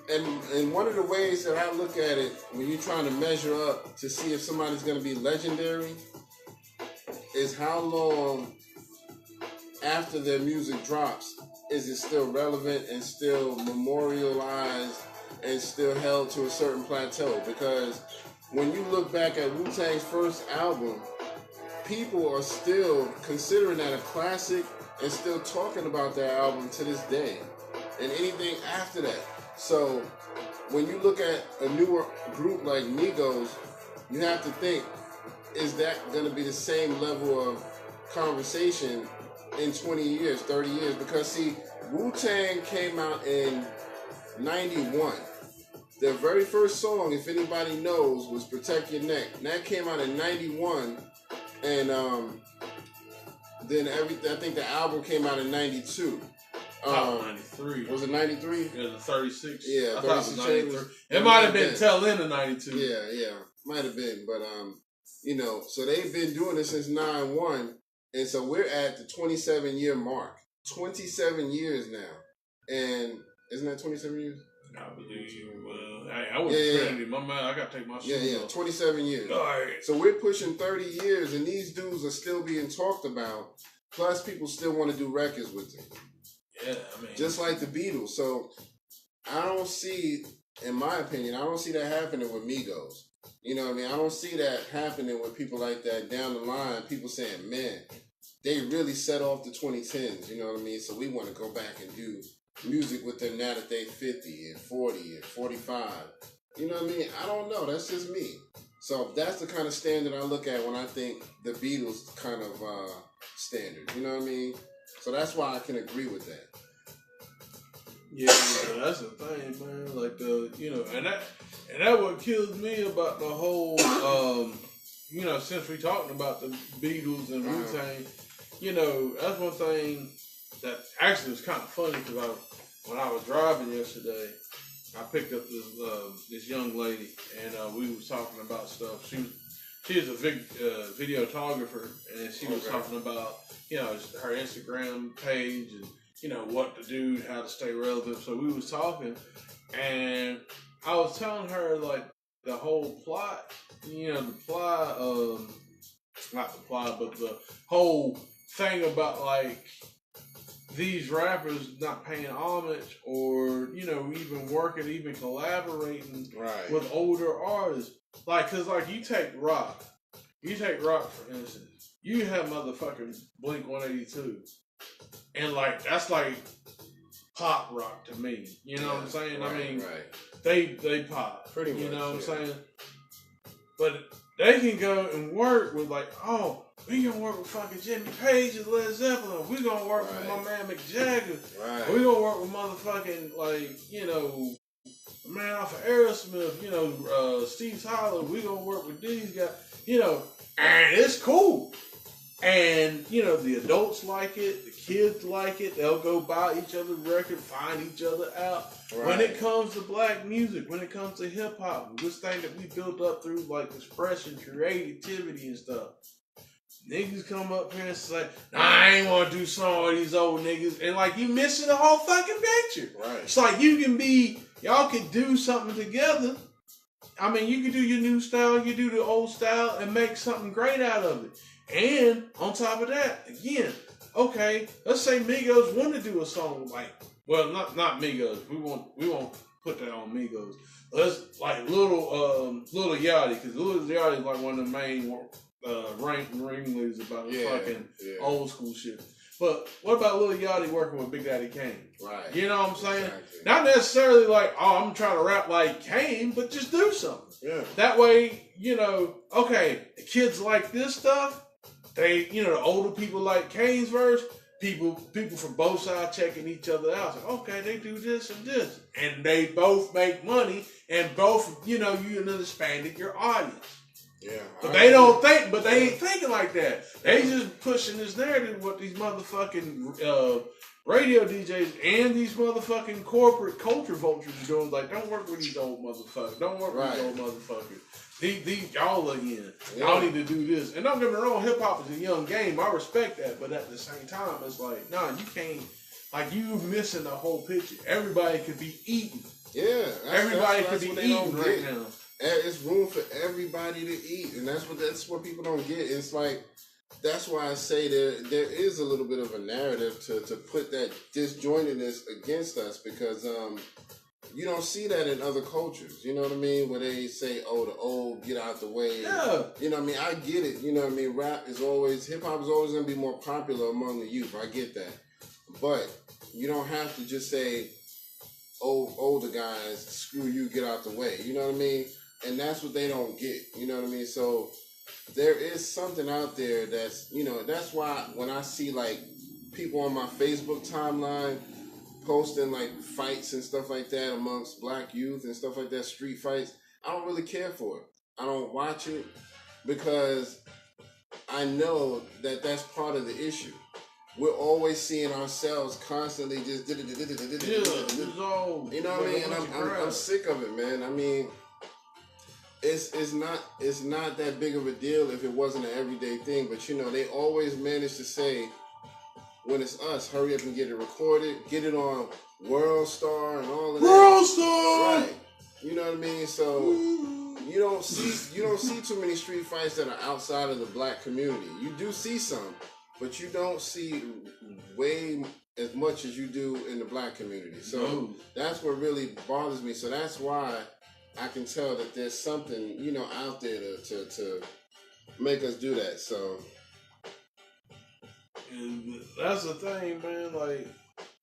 and one of the ways that I look at it when you're trying to measure up to see if somebody's going to be legendary is how long after their music drops is it still relevant and still memorialized and still held to a certain plateau. Because when you look back at Wu-Tang's first album, people are still considering that a classic and still talking about that album to this day. And anything after that. So when you look at a newer group like Migos, you have to think, is that going to be the same level of conversation in 20 years, 30 years? Because see, Wu-Tang came out in 91. Their very first song, if anybody knows, was Protect Your Neck. And that came out in 91. And then I think the album came out in 92. Top 93. Was it 93? Yeah, the 36. Yeah, I thought it was 93. Chambers. It might have been tail end of 92. Yeah, might have been. But, so they've been doing it since 9-1. And so we're at the 27-year mark. 27 years now. And isn't that 27 years? I believe you. I was Trinity. My man, I got to take my shoes off. 27 years. All right. So we're pushing 30 years, and these dudes are still being talked about. Plus, people still want to do records with them. Yeah, I mean. Just like the Beatles. So I don't see, in my opinion, I don't see that happening with Migos. You know what I mean? I don't see that happening with people like that down the line. People saying, man, they really set off the 2010s. You know what I mean? So we want to go back and do music with them now that they 50 and 40 and 45. You know what I mean? I don't know. That's just me. So that's the kind of standard I look at when I think the Beatles kind of standard. You know what I mean? So that's why I can agree with that. Yeah, that's the thing, man. Like and that what kills me about the whole since we talking about the Beatles and Wu-Tang, that's one thing that actually was kind of funny because when I was driving yesterday, I picked up this young lady and we was talking about stuff. She is a videographer, and she was talking about her Instagram page and what to do, how to stay relevant. So we was talking, and I was telling her like the whole plot, not the plot, but the whole thing about like these rappers not paying homage or even working, even collaborating with older artists. Like, cause like you take rock for instance. You have motherfucking Blink 182, and like that's like pop rock to me. You know what I'm saying? Right, I mean, right. they pop. Pretty much. You know what I'm saying? But they can go and work with like, oh, we gonna work with fucking Jimmy Page and Led Zeppelin. We gonna work with my man Mick Jagger. Right. We gonna work with motherfucking like the man off of Aerosmith. Steve Tyler. We gonna work with these guys. And it's cool. And, the adults like it, the kids like it, they'll go buy each other's record, find each other out. Right. When it comes to black music, when it comes to hip hop, this thing that we built up through like expression, creativity and stuff. Niggas come up here and say, nah, I ain't want to do some of these old niggas. And like, you missing the whole fucking picture. Right. It's like y'all can do something together. I mean, you can do your new style, you do the old style, and make something great out of it. And on top of that, again, okay, let's say Migos want to do a song like, well, not Migos. We won't put that on Migos. Let's like Little Yachty, because Little Yachty is like one of the main ringleaders about the fucking old school shit. But what about Lil Yachty working with Big Daddy Kane? Right. You know what I'm saying? Exactly. Not necessarily like, oh, I'm trying to rap like Kane, but just do something. Yeah. That way, okay, the kids like this stuff. They, the older people like Kane's verse. People from both sides checking each other out. Like, okay, they do this and this. And they both make money, and both, you expanded your audience. Yeah. But they ain't thinking like that. They just pushing this narrative what these motherfucking radio DJs and these motherfucking corporate culture vultures are doing. Like, don't work with these old motherfuckers. Don't work with these old motherfuckers. These y'all are in. Y'all need to do this. And don't get me wrong, hip hop is a young game. I respect that. But at the same time, it's like, nah, you can't. Like, you missing the whole picture. Everybody could be eating. Yeah. Everybody could be eating right now. It's room for everybody to eat, and that's what people don't get. It's like, that's why I say there is a little bit of a narrative to put that disjointedness against us, because you don't see that in other cultures. You know what I mean? Where they say, oh, the old, get out the way. Yeah. You know what I mean? I get it. You know what I mean? Hip-hop is always going to be more popular among the youth. I get that. But you don't have to just say, older guys, screw you, get out the way. You know what I mean? And that's what they don't get. You know what I mean? So there is something out there that's, that's why when I see like people on my Facebook timeline posting like fights and stuff like that amongst black youth and stuff like that, street fights, I don't really care for it. I don't watch it because I know that that's part of the issue. we're always seeing ourselves constantly just you know what I mean? And I'm sick of it, man. I mean, it's not that big of a deal if it wasn't an everyday thing, but you know, they always manage to say when it's us, hurry up and get it recorded, get it on World Star and all of that. World Star, right? You know what I mean? So you don't see too many street fights that are outside of the black community. You do see some, but you don't see way as much as you do in the black community. So that's what really bothers me. So that's why I can tell that there's something, you know, out there to make us do that. So and that's the thing, man. Like,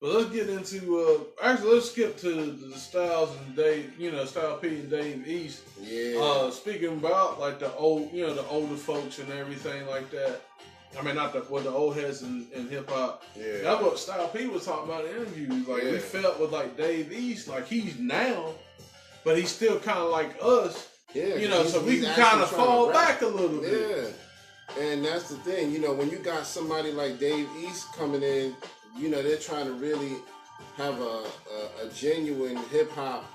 but let's get into actually let's skip to the Styles and Dave, you know, Style P and Dave East. Yeah. Speaking about like the old, you know, the older folks and everything like that. I mean, not the old heads in hip hop. Yeah. That's what Style P was talking about in interviews. Like we felt with like Dave East, like he's now, but he's still kind of like us. Yeah. You know, so we can kind of fall back a little bit. Yeah. And that's the thing, you know, when you got somebody like Dave East coming in, you know, they're trying to really have a genuine hip hop,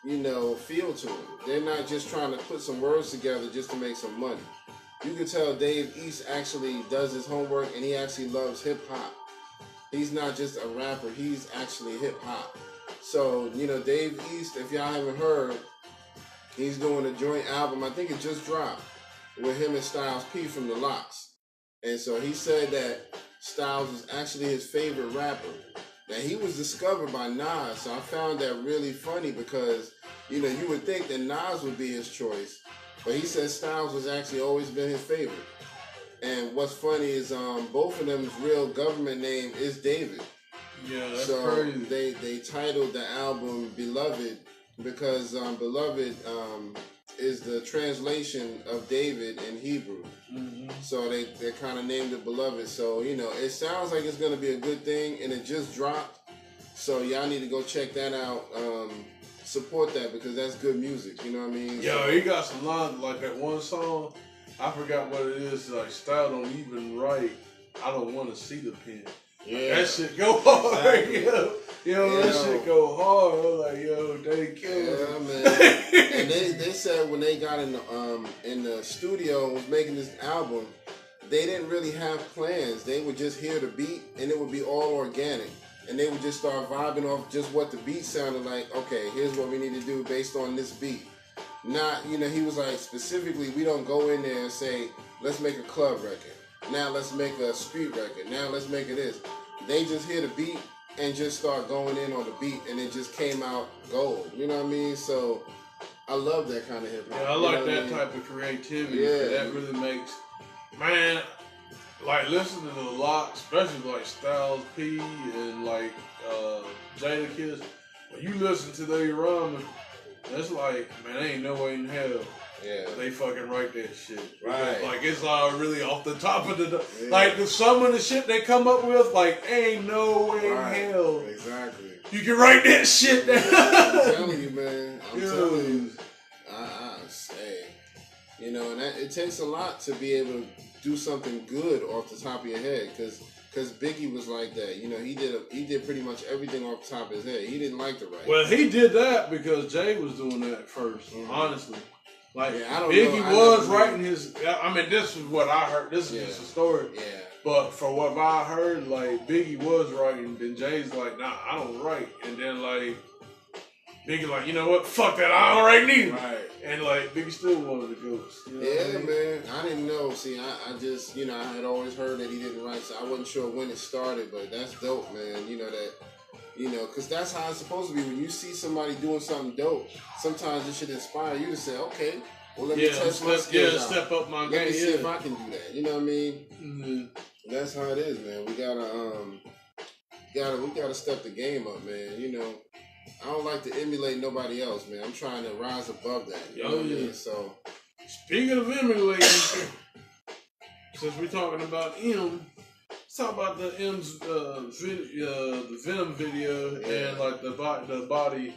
you know, feel to it. They're not just trying to put some words together just to make some money. You can tell Dave East actually does his homework and he actually loves hip hop. He's not just a rapper, he's actually hip hop. So, you know, Dave East, if y'all haven't heard, he's doing a joint album, I think it just dropped, with him and Styles P from The Lox. And so he said that Styles was actually his favorite rapper. Now, he was discovered by Nas, so I found that really funny because, you know, you would think that Nas would be his choice, but he said Styles was actually always been his favorite. And what's funny is both of them's real government name is David. Yeah, that's so crazy. They titled the album Beloved because Beloved is the translation of David in Hebrew. Mm-hmm. So they kind of named it Beloved. So, you know, it sounds like it's going to be a good thing, and it just dropped. So y'all need to go check that out. Support that because that's good music. You know what I mean? Yo, he got some lines like that one song. I forgot what it is. Like, Style don't even write. I don't want to see the pen. Yeah. That shit go hard. Exactly. Yo, that shit go hard. I'm like, yo, they killed him. Man. And they said when they got in the studio and was making this album, they didn't really have plans. They would just hear the beat and it would be all organic. And they would just start vibing off just what the beat sounded like. Okay, here's what we need to do based on this beat. Not, you know, he was like, specifically, we don't go in there and say, let's make a club record. Now let's make a street record. Now let's make it this. They just hear the beat and just start going in on the beat, and it just came out gold. You know what I mean? So I love that kind of hip hop. Yeah, I like that type of creativity. Yeah. That really makes, man, like listening to a lot, especially like Styles P and like Jada Kiss. When you listen to their run, it's like, man, ain't no way in hell. Yeah, they fucking write that shit. Right. Like, it's all really off the top of the... Yeah. Like, some of the shit they come up with, like, ain't no way in hell. Exactly. You can write that shit down. I'm telling you, man. I'm telling you. I say. You know, and it takes a lot to be able to do something good off the top of your head, because Biggie was like that. You know, he did pretty much everything off the top of his head. He didn't like to write. Well, he did that because Jay was doing that first, honestly. Like, I don't Biggie know. was writing his... I mean, this is what I heard. This is just a story. Yeah. But for what I heard, like, Biggie was writing. Then Jay's like, nah, I don't write. And then, like, Biggie like, you know what? Fuck that. I don't write neither. Right. And, like, Biggie still wanted to go. You know what I mean? Man. I didn't know. See, I just, you know, I had always heard that he didn't write, so I wasn't sure when it started. But that's dope, man. You know, that... You know, because that's how it's supposed to be. When you see somebody doing something dope, sometimes it should inspire you to say, okay, well, let me test my skills out. Step up my game. Let me see if I can do that. You know what I mean? Mm-hmm. That's how it is, man. We gotta step the game up, man. You know, I don't like to emulate nobody else, man. I'm trying to rise above that. You know what I mean? So, speaking of emulating, since we're talking about M, let's talk about the M's the Venom video and like the body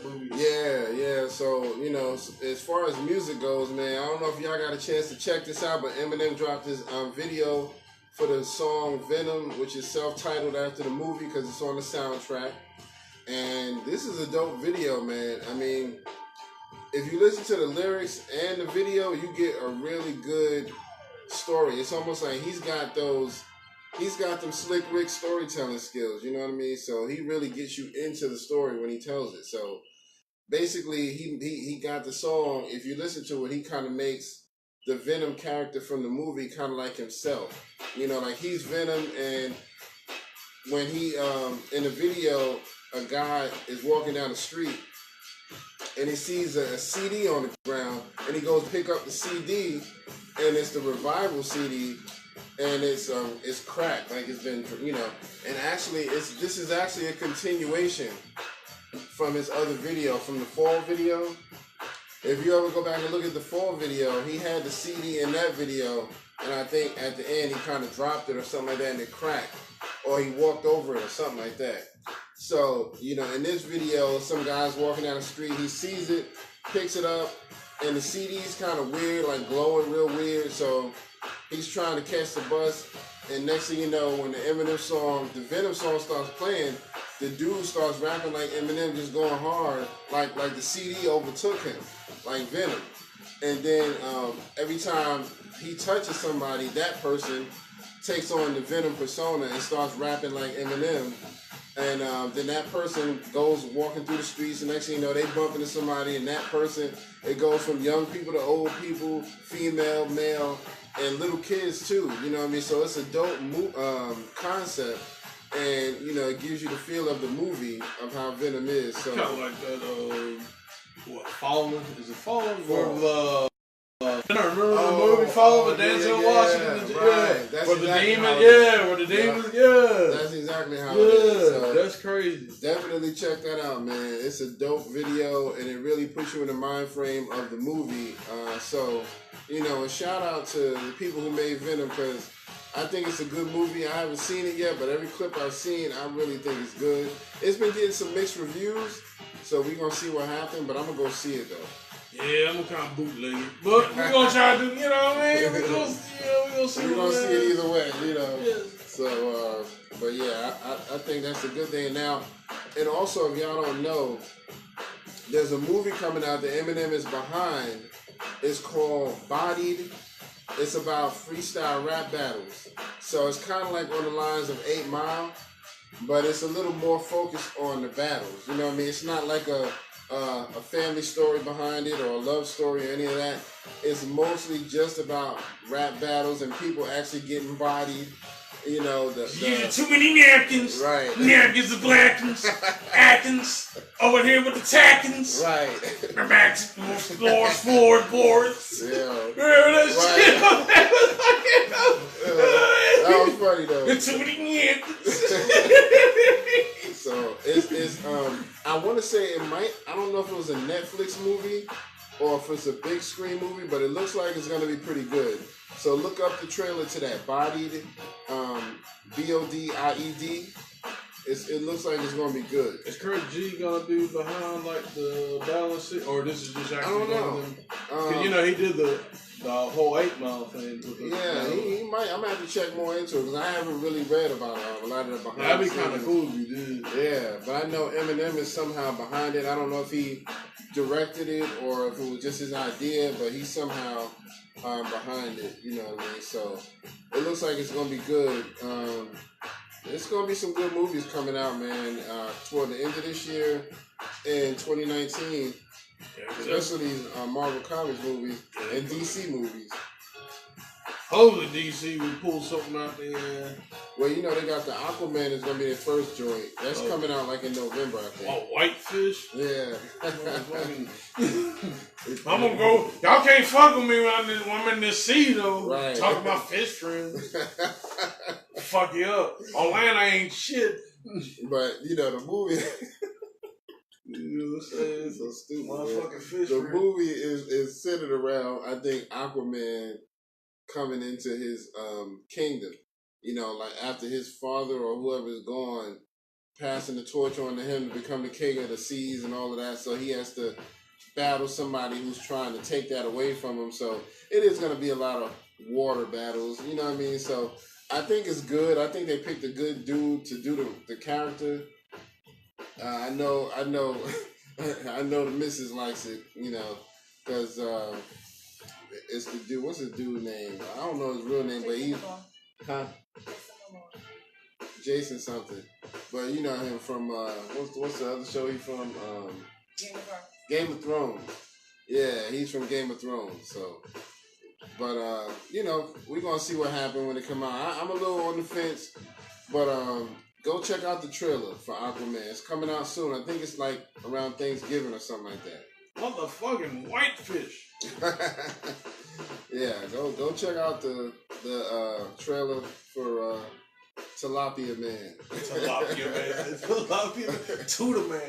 movie. Yeah. So, you know, as far as music goes, man, I don't know if y'all got a chance to check this out, but Eminem dropped his video for the song Venom, which is self-titled after the movie because it's on the soundtrack. And this is a dope video, man. I mean, if you listen to the lyrics and the video, you get a really good story. It's almost like he's got them slick Rick storytelling skills, you know what I mean? So he really gets you into the story when he tells it. So basically, he got the song. If you listen to it, he kind of makes the Venom character from the movie kind of like himself. You know, like he's Venom, and when he in the video, a guy is walking down the street and he sees a CD on the ground, and he goes pick up the CD, and it's the Revival CD, and it's cracked, like it's been, you know, and actually this is actually a continuation from his other video, from the Fall video. If you ever go back and look at the Fall video, he had the CD in that video, and I think at the end he kind of dropped it or something like that, and it cracked, or he walked over it or something like that. So, you know, in this video, some guy's walking down the street, he sees it, picks it up, and the CD's kind of weird, like glowing real weird, so he's trying to catch the bus, and next thing you know, when the Eminem song, the Venom song starts playing, the dude starts rapping like Eminem, just going hard, like the CD overtook him, like Venom. And then every time he touches somebody, that person takes on the Venom persona and starts rapping like Eminem. And then that person goes walking through the streets, and next thing you know, they bump into somebody, and that person, it goes from young people to old people, female, male, and little kids too. You know what I mean? So it's a dope concept, and you know, it gives you the feel of the movie of how Venom is. So kind of like that. Fallen? Is it Fallen? Fall. Remember the movie Fallen with Denzel Washington? Right. That's where the exactly demon, where the demon, That's exactly how it is. So that's crazy. Definitely check that out, man. It's a dope video, and it really puts you in the mind frame of the movie. So, you know, a shout out to the people who made Venom, because I think it's a good movie. I haven't seen it yet, but every clip I've seen, I really think it's good. It's been getting some mixed reviews, so we're going to see what happens, but I'm going to go see it, though. Yeah, I'm gonna kind of bootleg it, but we're gonna try to do, you know what I mean? We're gonna see. We're gonna see it either way, you know. Yeah. So, but yeah, I think that's a good thing. Now, and also, if y'all don't know, there's a movie coming out that Eminem is behind. It's called Bodied. It's about freestyle rap battles. So it's kind of like on the lines of 8 Mile, but it's a little more focused on the battles. You know what I mean? It's not like a family story behind it or a love story or any of that. It's mostly just about rap battles and people actually getting bodied. You know, using too many napkins. Right. Napkins of blackins. Atkins. Over here with the tackins. Right. We're back to floorboards. Yeah. Remember that shit? That was funny though. Too many napkins. So it's I want to say it might. I don't know if it was a Netflix movie or if it's a big screen movie, but it looks like it's gonna be pretty good. So look up the trailer to that. Bodied, BODIED. It looks like it's gonna be good. Is Kurt G gonna be behind like the balance, or this is just actually? I don't know. Cause you know he did the whole 8 Mile thing. Yeah, he might. I'm gonna have to check more into it because I haven't really read about a lot of the behind. That'd be kind of cool if you did. Yeah, but I know Eminem is somehow behind it. I don't know if he directed it or if it was just his idea, but he's somehow behind it. You know what I mean? So it looks like it's gonna be good. It's gonna be some good movies coming out, man. Toward the end of this year in 2019. Especially these Marvel Comics movies and DC movies. Hopefully DC will pull something out there. Well, you know, they got the Aquaman is going to be their first joint. That's coming out like in November, I think. Oh, Whitefish? Yeah. I'm going to go. Y'all can't fuck with me when I'm in this sea, though. Right. Talking about fish friends. Fuck you up. On land, I ain't shit. But, you know, the movie... You know what I'm saying? So stupid. Motherfucking fish. The movie is centered around, I think, Aquaman coming into his kingdom. You know, like after his father or whoever is gone, passing the torch on to him to become the king of the seas and all of that. So he has to battle somebody who's trying to take that away from him. So it is going to be a lot of water battles. You know what I mean? So I think it's good. I think they picked a good dude to do the character. I know, I know the missus likes it, because it's the dude. What's the dude name? I don't know his real name, but he, Jason something. But you know him from what's the other show he from? Game of Thrones. Yeah, he's from Game of Thrones. So, but we're gonna see what happens when it come out. I'm a little on the fence, but go check out the trailer for Aquaman. It's coming out soon. I think it's like around Thanksgiving or something like that. Motherfucking whitefish. Yeah, go check out the trailer for Tilapia Man. Tilapia Man. Tilapia Tuda Man.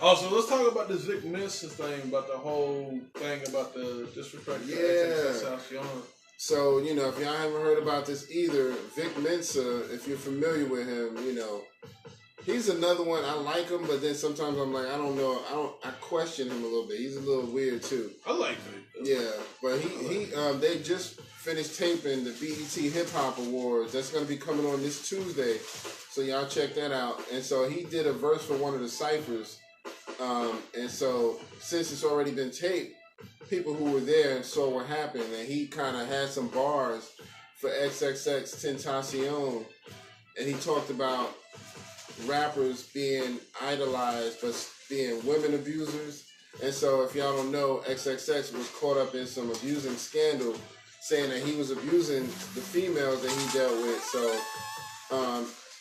Also, let's talk about this Vic Mensa thing, about the whole thing about the disrespect to XXX Tentacion. So, if y'all haven't heard about this either, Vic Mensa, if you're familiar with him, he's another one. I like him, but then sometimes I'm like, I don't know. I question him a little bit. He's a little weird too. I like Vic. Yeah, but they just finished taping the BET Hip Hop Awards. That's going to be coming on this Tuesday. So y'all check that out. And so he did a verse for one of the ciphers. And so since it's already been taped, people who were there and saw what happened, and he kind of had some bars for XXX Tentacion, and he talked about rappers being idolized but being women abusers. And so if y'all don't know, XXX was caught up in some abusing scandal, saying that he was abusing the females that he dealt with. So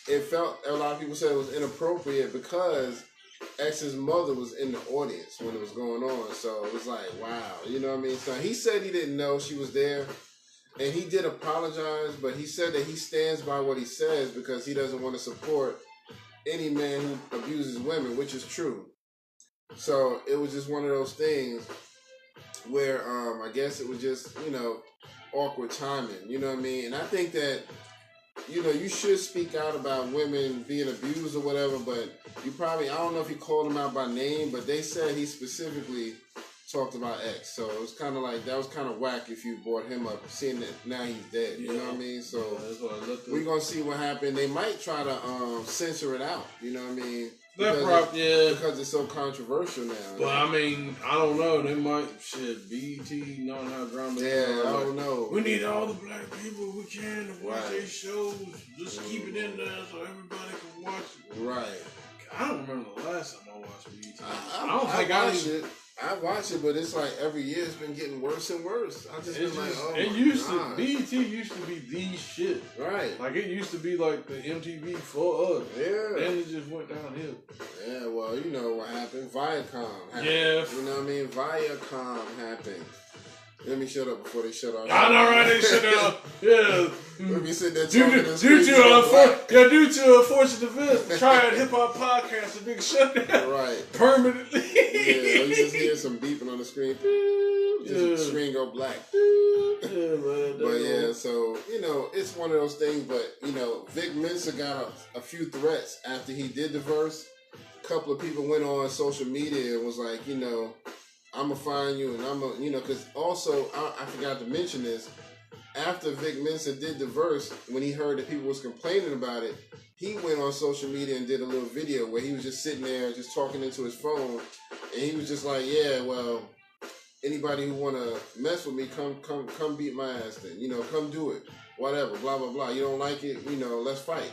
it felt, a lot of people said it was inappropriate because X's mother was in the audience when it was going on. So it was like, wow, you know what I mean? So he said he didn't know she was there, and he did apologize, but he said that he stands by what he says because he doesn't want to support any man who abuses women, which is true. So it was just one of those things where I guess it was just, awkward timing, you know what I mean? And I think that, you should speak out about women being abused or whatever, but you probably, I don't know if he called them out by name, but they said he specifically talked about X. So it was kind of like, that was kind of whack if you brought him up, seeing that now he's dead, you know what I mean? So we're going to see what happened. They might try to censor it out, you know what I mean? Because it's so controversial now. But I mean, I don't know. They might BET knowing how drama. Yeah, I don't know. We need all the black people we can to watch their shows. Just keep it in there so everybody can watch it. Right. I don't remember the last time I watched BET. I watch it, but it's like every year it's been getting worse and worse. I just been like, oh my God. BET used to be the shit. Right. Like it used to be like the MTV for us. Yeah. And it just went downhill. Yeah, well, you know what happened. Viacom happened. Yeah. You know what I mean? Viacom happened. Let me shut up before they shut off. I know, right? They shut up. Yeah. Let me sit there talking due to unfortunate events, the Triad Hip Hop Podcast, a big shutdown. Right. Permanently. Yeah, you just hear some beeping on the screen. The screen go black. Yeah, man. But yeah, so, it's one of those things, but, Vic Mensa got a few threats after he did the verse. A couple of people went on social media and was like, I'm going to find you, and I'm going to, because also, I forgot to mention this, after Vic Mensa did the verse, when he heard that people was complaining about it, he went on social media and did a little video where he was just sitting there, just talking into his phone, and he was just like, yeah, well, anybody who want to mess with me, come beat my ass then, come do it, whatever, blah, blah, blah. You don't like it, let's fight.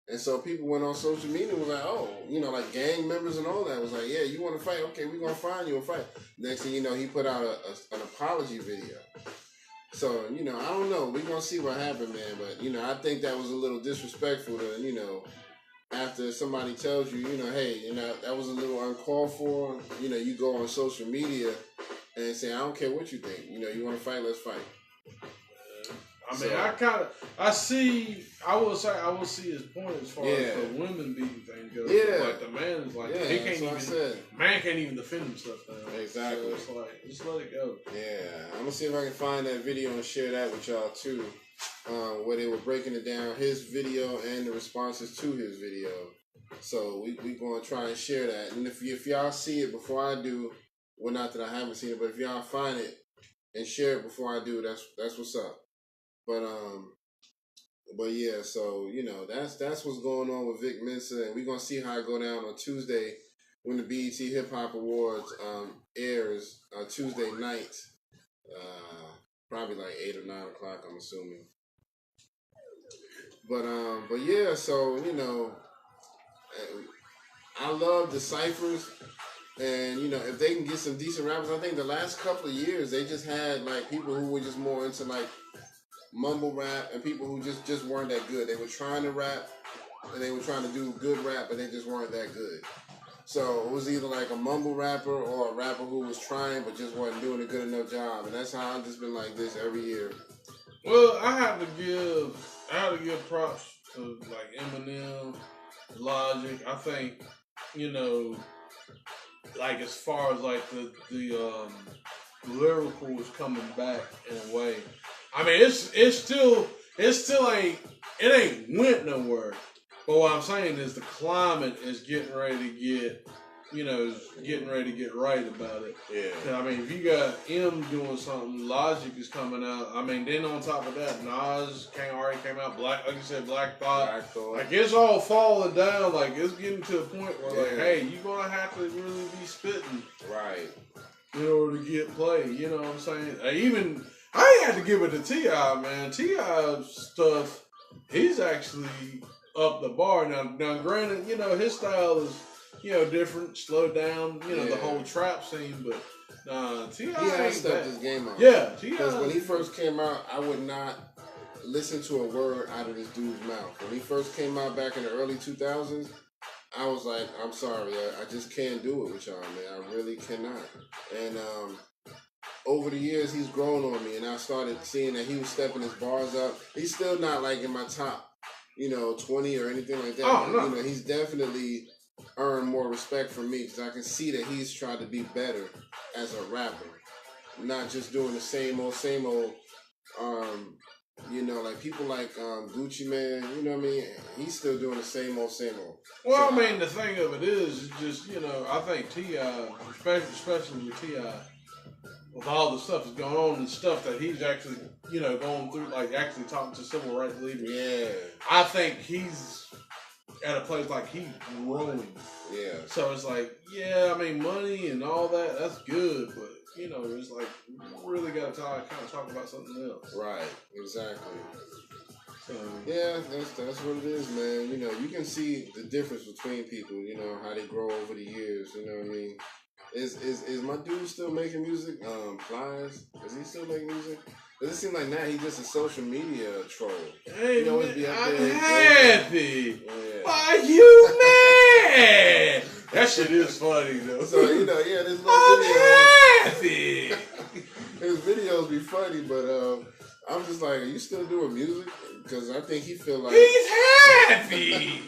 And so people went on social media and was like, oh, like gang members and all that was like, yeah, you want to fight? Okay, we're going to find you and fight. Next thing you know, he put out an apology video. So, I don't know. We're going to see what happened, man. But, I think that was a little disrespectful to, after somebody tells you, hey, that was a little uncalled for. You go on social media and say, I don't care what you think. You want to fight, let's fight. I mean, I will see his point as far as the women beating thing goes. Yeah. Like the man is like, man can't even defend himself now. Exactly. So it's like, just let it go. Yeah. I'm going to see if I can find that video and share that with y'all too. Where they were breaking it down, his video and the responses to his video. So we going to try and share that. And if y'all see it before I do, well, not that I haven't seen it, but if y'all find it and share it before I do, that's what's up. But yeah, so that's what's going on with Vic Mensa, and we're gonna see how it go down on Tuesday when the BET Hip Hop Awards airs Tuesday night, probably like 8 or 9 o'clock, I'm assuming. But yeah, so I love the ciphers, and if they can get some decent rappers, I think the last couple of years they just had like people who were just more into like mumble rap, and people who just weren't that good. They were trying to rap, and they were trying to do good rap, but they just weren't that good. So it was either like a mumble rapper or a rapper who was trying but just wasn't doing a good enough job, and that's how I've just been like this every year. Well, I have to give props to like Eminem, Logic. I think like as far as like the lyrical is coming back in a way. I mean, it still ain't went nowhere. But what I'm saying is the climate is getting ready to get right about it. Yeah. I mean, if you got M doing something, Logic is coming out. I mean, then on top of that, Nas already came out. Like you said, Black Thought. Like it's all falling down. Like it's getting to a point where like, hey, you're gonna have to really be spitting, right, in order to get play. You know what I'm saying? I ain't had to give it to T.I., man. T.I. stuff, he's actually up the bar. Now granted, his style is, different, slowed down, the whole trap scene, but T.I. has stepped his game up. Yeah, T.I. Because when he first came out, I would not listen to a word out of this dude's mouth. When he first came out back in the early 2000s, I was like, I'm sorry, I just can't do it with y'all, man. I really cannot. And over the years, he's grown on me, and I started seeing that he was stepping his bars up. He's still not like in my top, 20 or anything like that. Oh, no. He's definitely earned more respect from me because I can see that he's tried to be better as a rapper, not just doing the same old. Like people like Gucci Mane, you know what I mean? He's still doing the same old. Well, so, I mean, the thing of it is just, I think T.I., especially with T.I., with all the stuff that's going on and stuff that he's actually, going through, like actually talking to civil rights leaders. Yeah. I think he's at a place like he's growing. Yeah. So it's like, yeah, I mean, money and all that, that's good, but, it's like, you really got to kind of talk about something else. Right. Exactly. So, yeah, that's what it is, man. You can see the difference between people, how they grow over the years, you know what I mean? Is my dude still making music? Plies? Is he still making music? Does it seem like now he's just a social media troll? Hey, be up there. I'm happy. Yeah. Why you mad? That shit is funny though. So this I'm video. happy. His videos be funny, but I'm just like, are you still doing music? Because I think he feel like he's happy.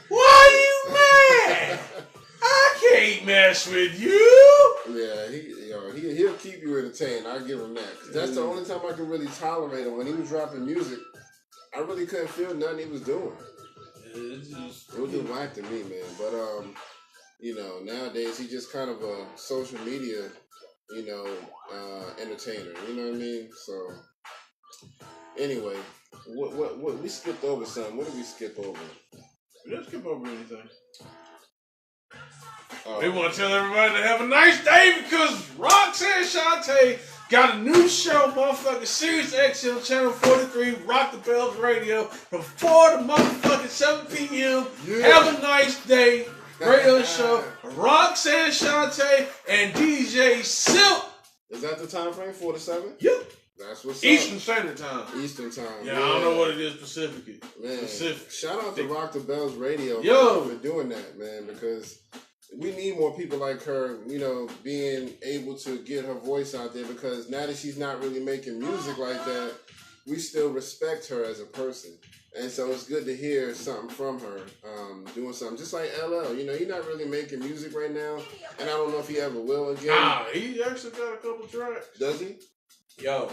Why you mad? I can't mess with you. Yeah, he'll keep you entertained. I'll give him that. 'Cause that's the only time I can really tolerate him. When he was dropping music, I really couldn't feel nothing he was doing. It was just whack to me, man. But nowadays he's just kind of a social media, entertainer. You know what I mean? So anyway, what we skipped over something. What did we skip over? We didn't skip over anything. We want to tell everybody to have a nice day because Roxanne Shante got a new show, motherfucking Sirius XM Channel 43, Rock the Bells Radio, from 4 to motherfucking 7 p.m. Yeah. Have a nice day. Radio show. Roxanne Shante and DJ Silk. Is that the time frame? 4 to 7? Yep. That's what's Eastern Standard Time. Eastern Time. Yeah, I don't know what it is specifically. Man, shout out to Rock the Bells Radio for doing that, man, because we need more people like her, being able to get her voice out there, because now that she's not really making music like that, we still respect her as a person. And so it's good to hear something from her, doing something. Just like LL, he's not really making music right now, and I don't know if he ever will again. Nah, he actually got a couple tracks. Does he? Yo,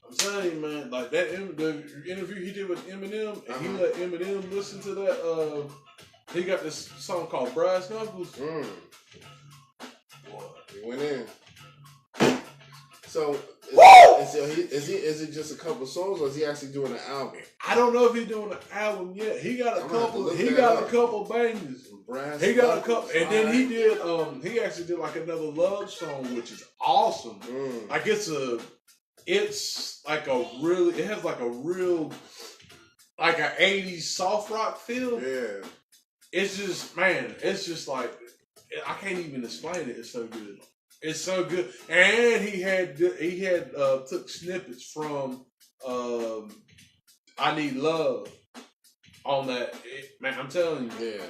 I'm telling you, man, like the interview he did with Eminem, and he let Eminem listen to that, he got this song called Brass Knuckles. He went in. So, Is it just a couple songs, or is he actually doing an album? I don't know if he's doing an album yet. He got a couple. He got a couple bangers. He got a couple, and then he did. He actually did like another love song, which is awesome. Like it has like a real like an 80s soft rock feel. Yeah. It's just like I can't even explain it. It's so good. It's so good. And he had took snippets from I Need Love on that. Man, I'm telling you. Yeah.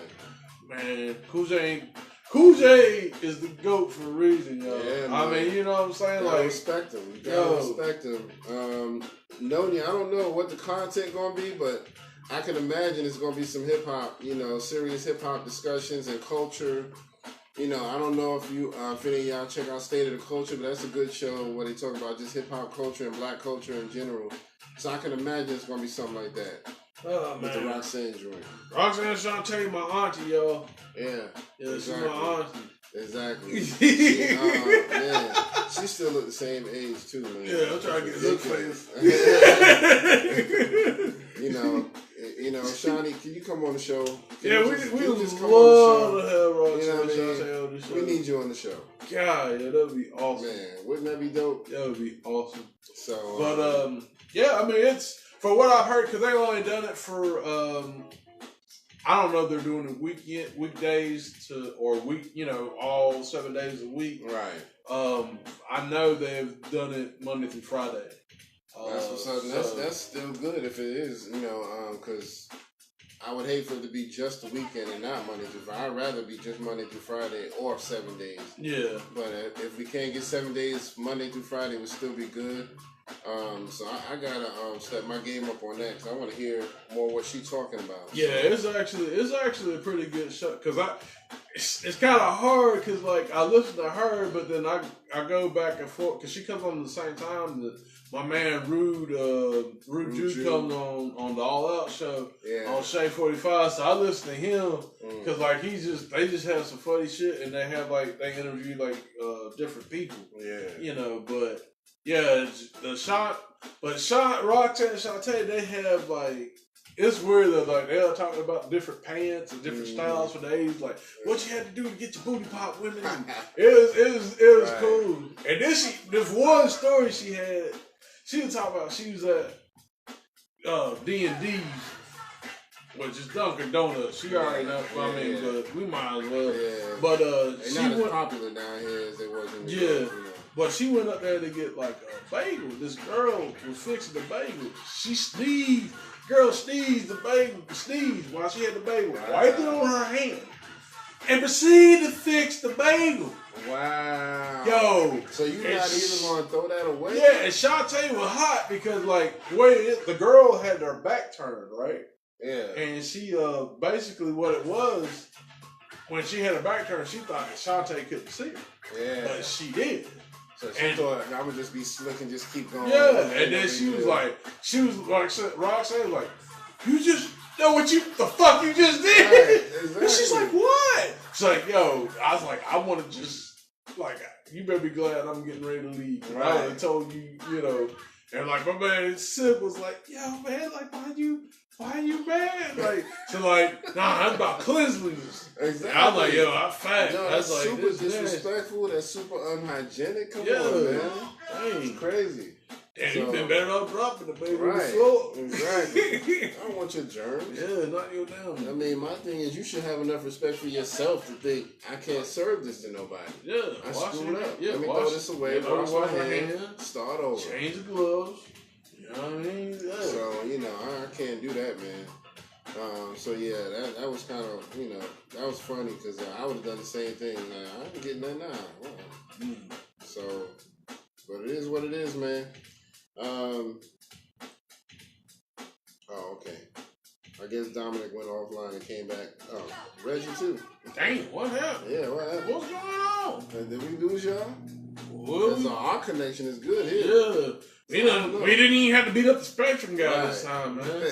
Man, Cool J is the GOAT for a reason, y'all. Yeah, I mean, you know what I'm saying? Gotta respect him. You gotta respect him. Noni, I don't know what the content gonna be, but I can imagine it's gonna be some hip hop, serious hip hop discussions and culture. I don't know if any of y'all check out State of the Culture, but that's a good show where they talk about just hip hop culture and black culture in general. So I can imagine it's gonna be something like that. Oh, with the Roxanne joint. Roxanne Shante, my auntie, y'all. Yeah, exactly. She's my auntie. Exactly. She still look the same age too, man. Yeah, I'm trying to get look face. Shawnee, can you come on the show? We just come on the show. We need you on the show. God, yeah, that'd be awesome. Man, wouldn't that be dope? That would be awesome. So, but I mean, it's for what I've heard because they only done it for I don't know if they're doing it weekdays all 7 days a week. Right. I know they've done it Monday through Friday. That's what's up. That's still good if it is, because I would hate for it to be just the weekend and not Monday through Friday. I'd rather be just Monday through Friday or 7 days. Yeah. But if we can't get 7 days, Monday through Friday would still be good. So I gotta step my game up on that because I want to hear more what she's talking about. Yeah, it's actually a pretty good show because it's kind of hard because like I listen to her, but then I go back and forth because she comes on at the same time that my man Rude Jude comes on the All Out show on Shea 45. So I listen to him because like they just have some funny shit and they have like they interview like different people. Yeah, but. Yeah, Roxanne and Shante, they have like it's weird that like they're talking about different pants and different styles for the age, like what you had to do to get your booty pop women. It was cool. And then this one story she had, she was talking about she was at D&D, which is Dunkin' Donuts. She already know. I mean, but we might as well. Yeah. But she not as popular down here as they was in the York, But she went up there to get like a bagel. This girl was fixing the bagel. She sneezed. Girl sneezed the bagel. Sneezed while she had the bagel. Wiped it on her hand. And proceeded to fix the bagel. Wow. Yo. So you not even going to throw that away? Yeah, and Shante was hot because like the girl had her back turned, right? Yeah. And she basically what it was, when she had her back turned, she thought that Shante couldn't see her. Yeah. But she did. So she thought I would just be slick and just keep going. Yeah, and then she was like, Roxanne was like, you just know what the fuck you just did? Right, exactly. And she's like, what? She's like, yo, I was like, I want to just, like, you better be glad I'm getting ready to leave. Right. I would have told you, and like my man Sip was like, yo, man, like, why you mad? Like, so like, nah, I'm about cleanliness. Exactly. I'm like, yo, I'm fat. That's like, super disrespectful. That's super unhygienic. Come on, man. It's crazy. Damn, you've been better off dropping the baby on the floor. Exactly. I don't want your germs. Yeah, not your damn. I mean, my thing is you should have enough respect for yourself to think I can't serve this to nobody. Yeah. I screwed up. Yeah, let me throw this away. Wash my hands. Start over. Change the gloves. You know what I mean? Yeah. So, I can't do that, man. So yeah, that was kind of, that was funny because I would have done the same thing. I ain't getting that now. So, but it is what it is, man. Okay. I guess Dominic went offline and came back. Oh, Reggie too. Dang, what happened? Yeah, what happened? What's going on? Did we lose y'all? Our connection is good here. Yeah. We didn't even have to beat up the Spectrum guy this time, man.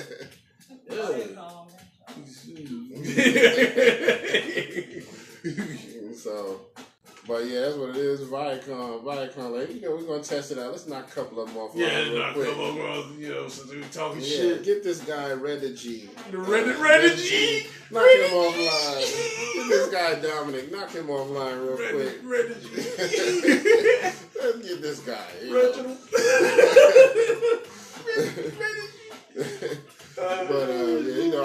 So, But yeah, that's what it is. Viacom, like, we're gonna test it out. Let's knock a couple of them off. Yeah, knock a couple of them off, since we talking shit. Get this guy Redda G. The Redda G. Knock him offline. Get this guy Dominic. Knock him offline real quick. Redda G. Let's get this guy. Reginald. But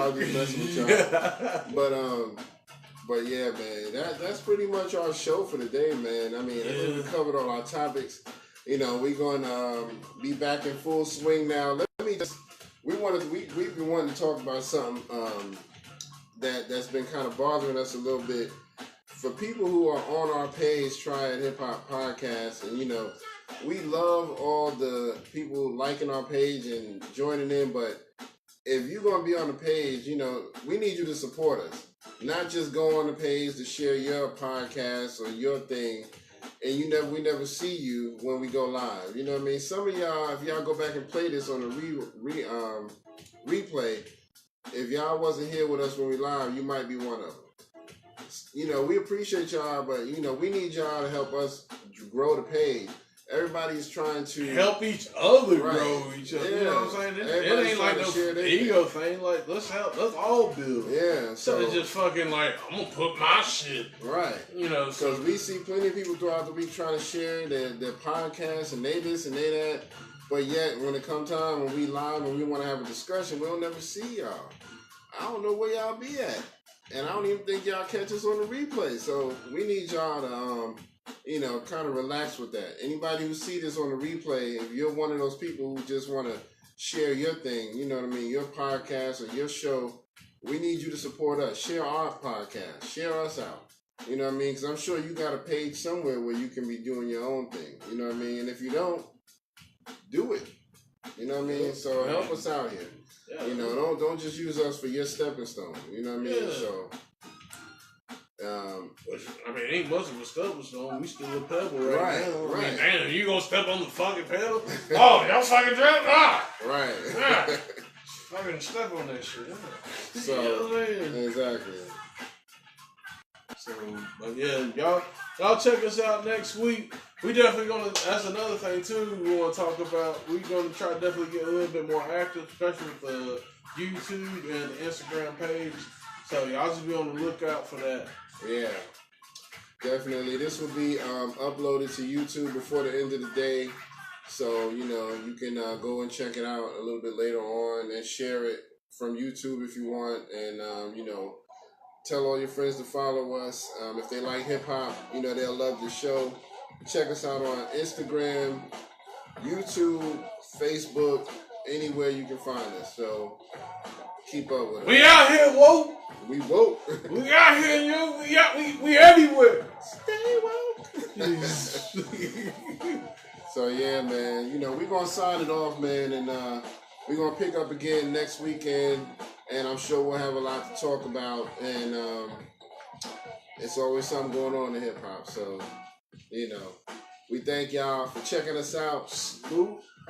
I'm just messing with y'all. But yeah, man, that's pretty much our show for the day, man. I mean, I think we covered all our topics. We're gonna be back in full swing now. We've been wanting to talk about something that's been kind of bothering us a little bit. For people who are on our page, Triad Hip Hop Podcast, and we love all the people liking our page and joining in, but if you're going to be on the page, we need you to support us. Not just go on the page to share your podcast or your thing, and we never see you when we go live. You know what I mean? Some of y'all, if y'all go back and play this on the replay, if y'all wasn't here with us when we live, you might be one of them. We appreciate y'all, but we need y'all to help us grow the page. Everybody's trying to help each other grow each other. Yeah. You know what I'm saying? It ain't like no ego thing. Like, let's all build. Yeah. So it's just fucking like, I'm gonna put my shit. Right. Because we see plenty of people throughout the week trying to share their podcasts and they this and they that. But yet, when it comes time when we live and we want to have a discussion, we don't never see y'all. I don't know where y'all be at. And I don't even think y'all catch us on the replay. So we need y'all to kind of relax with that. Anybody who see this on the replay, if you're one of those people who just want to share your thing, your podcast or your show, we need you to support us. Share our podcast. Share us out. You know what I mean? Because I'm sure you got a page somewhere where you can be doing your own thing. You know what I mean? And if you don't, do it. You know what I mean? So help us out here. Yeah. Don't just use us for your stepping stone. You know what I mean? Yeah. So... it ain't much of a stepping stone. We still a pebble right now. Right. I mean, damn, you gonna step on the fucking pedal? Oh, y'all fucking drunk? Right. Yeah. Fucking step on that shit. Yeah. So, exactly. So, but yeah, y'all check us out next week. We definitely gonna, that's another thing too we want to talk about. We're gonna try to definitely get a little bit more active, especially with the YouTube and the Instagram page. So y'all just be on the lookout for that. Yeah, definitely. This will be uploaded to YouTube before the end of the day. So, you can go and check it out a little bit later on and share it from YouTube if you want. And, tell all your friends to follow us. If they like hip-hop, they'll love the show. Check us out on Instagram, YouTube, Facebook, anywhere you can find us. So, keep up with us. We out here, woke. We woke. We out here, yo. We everywhere. Stay woke. So yeah, man. We're gonna sign it off, man, and we're gonna pick up again next weekend, and I'm sure we'll have a lot to talk about. And it's always something going on in hip hop. So, we thank y'all for checking us out.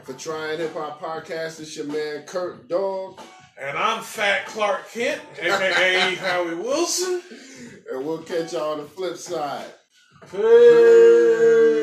For Triad Hip Hop Podcast, it's your man Kurt Dog. And I'm Fat Clark Kent, a.k.a. Howie Wilson. And we'll catch y'all on the flip side. Peace.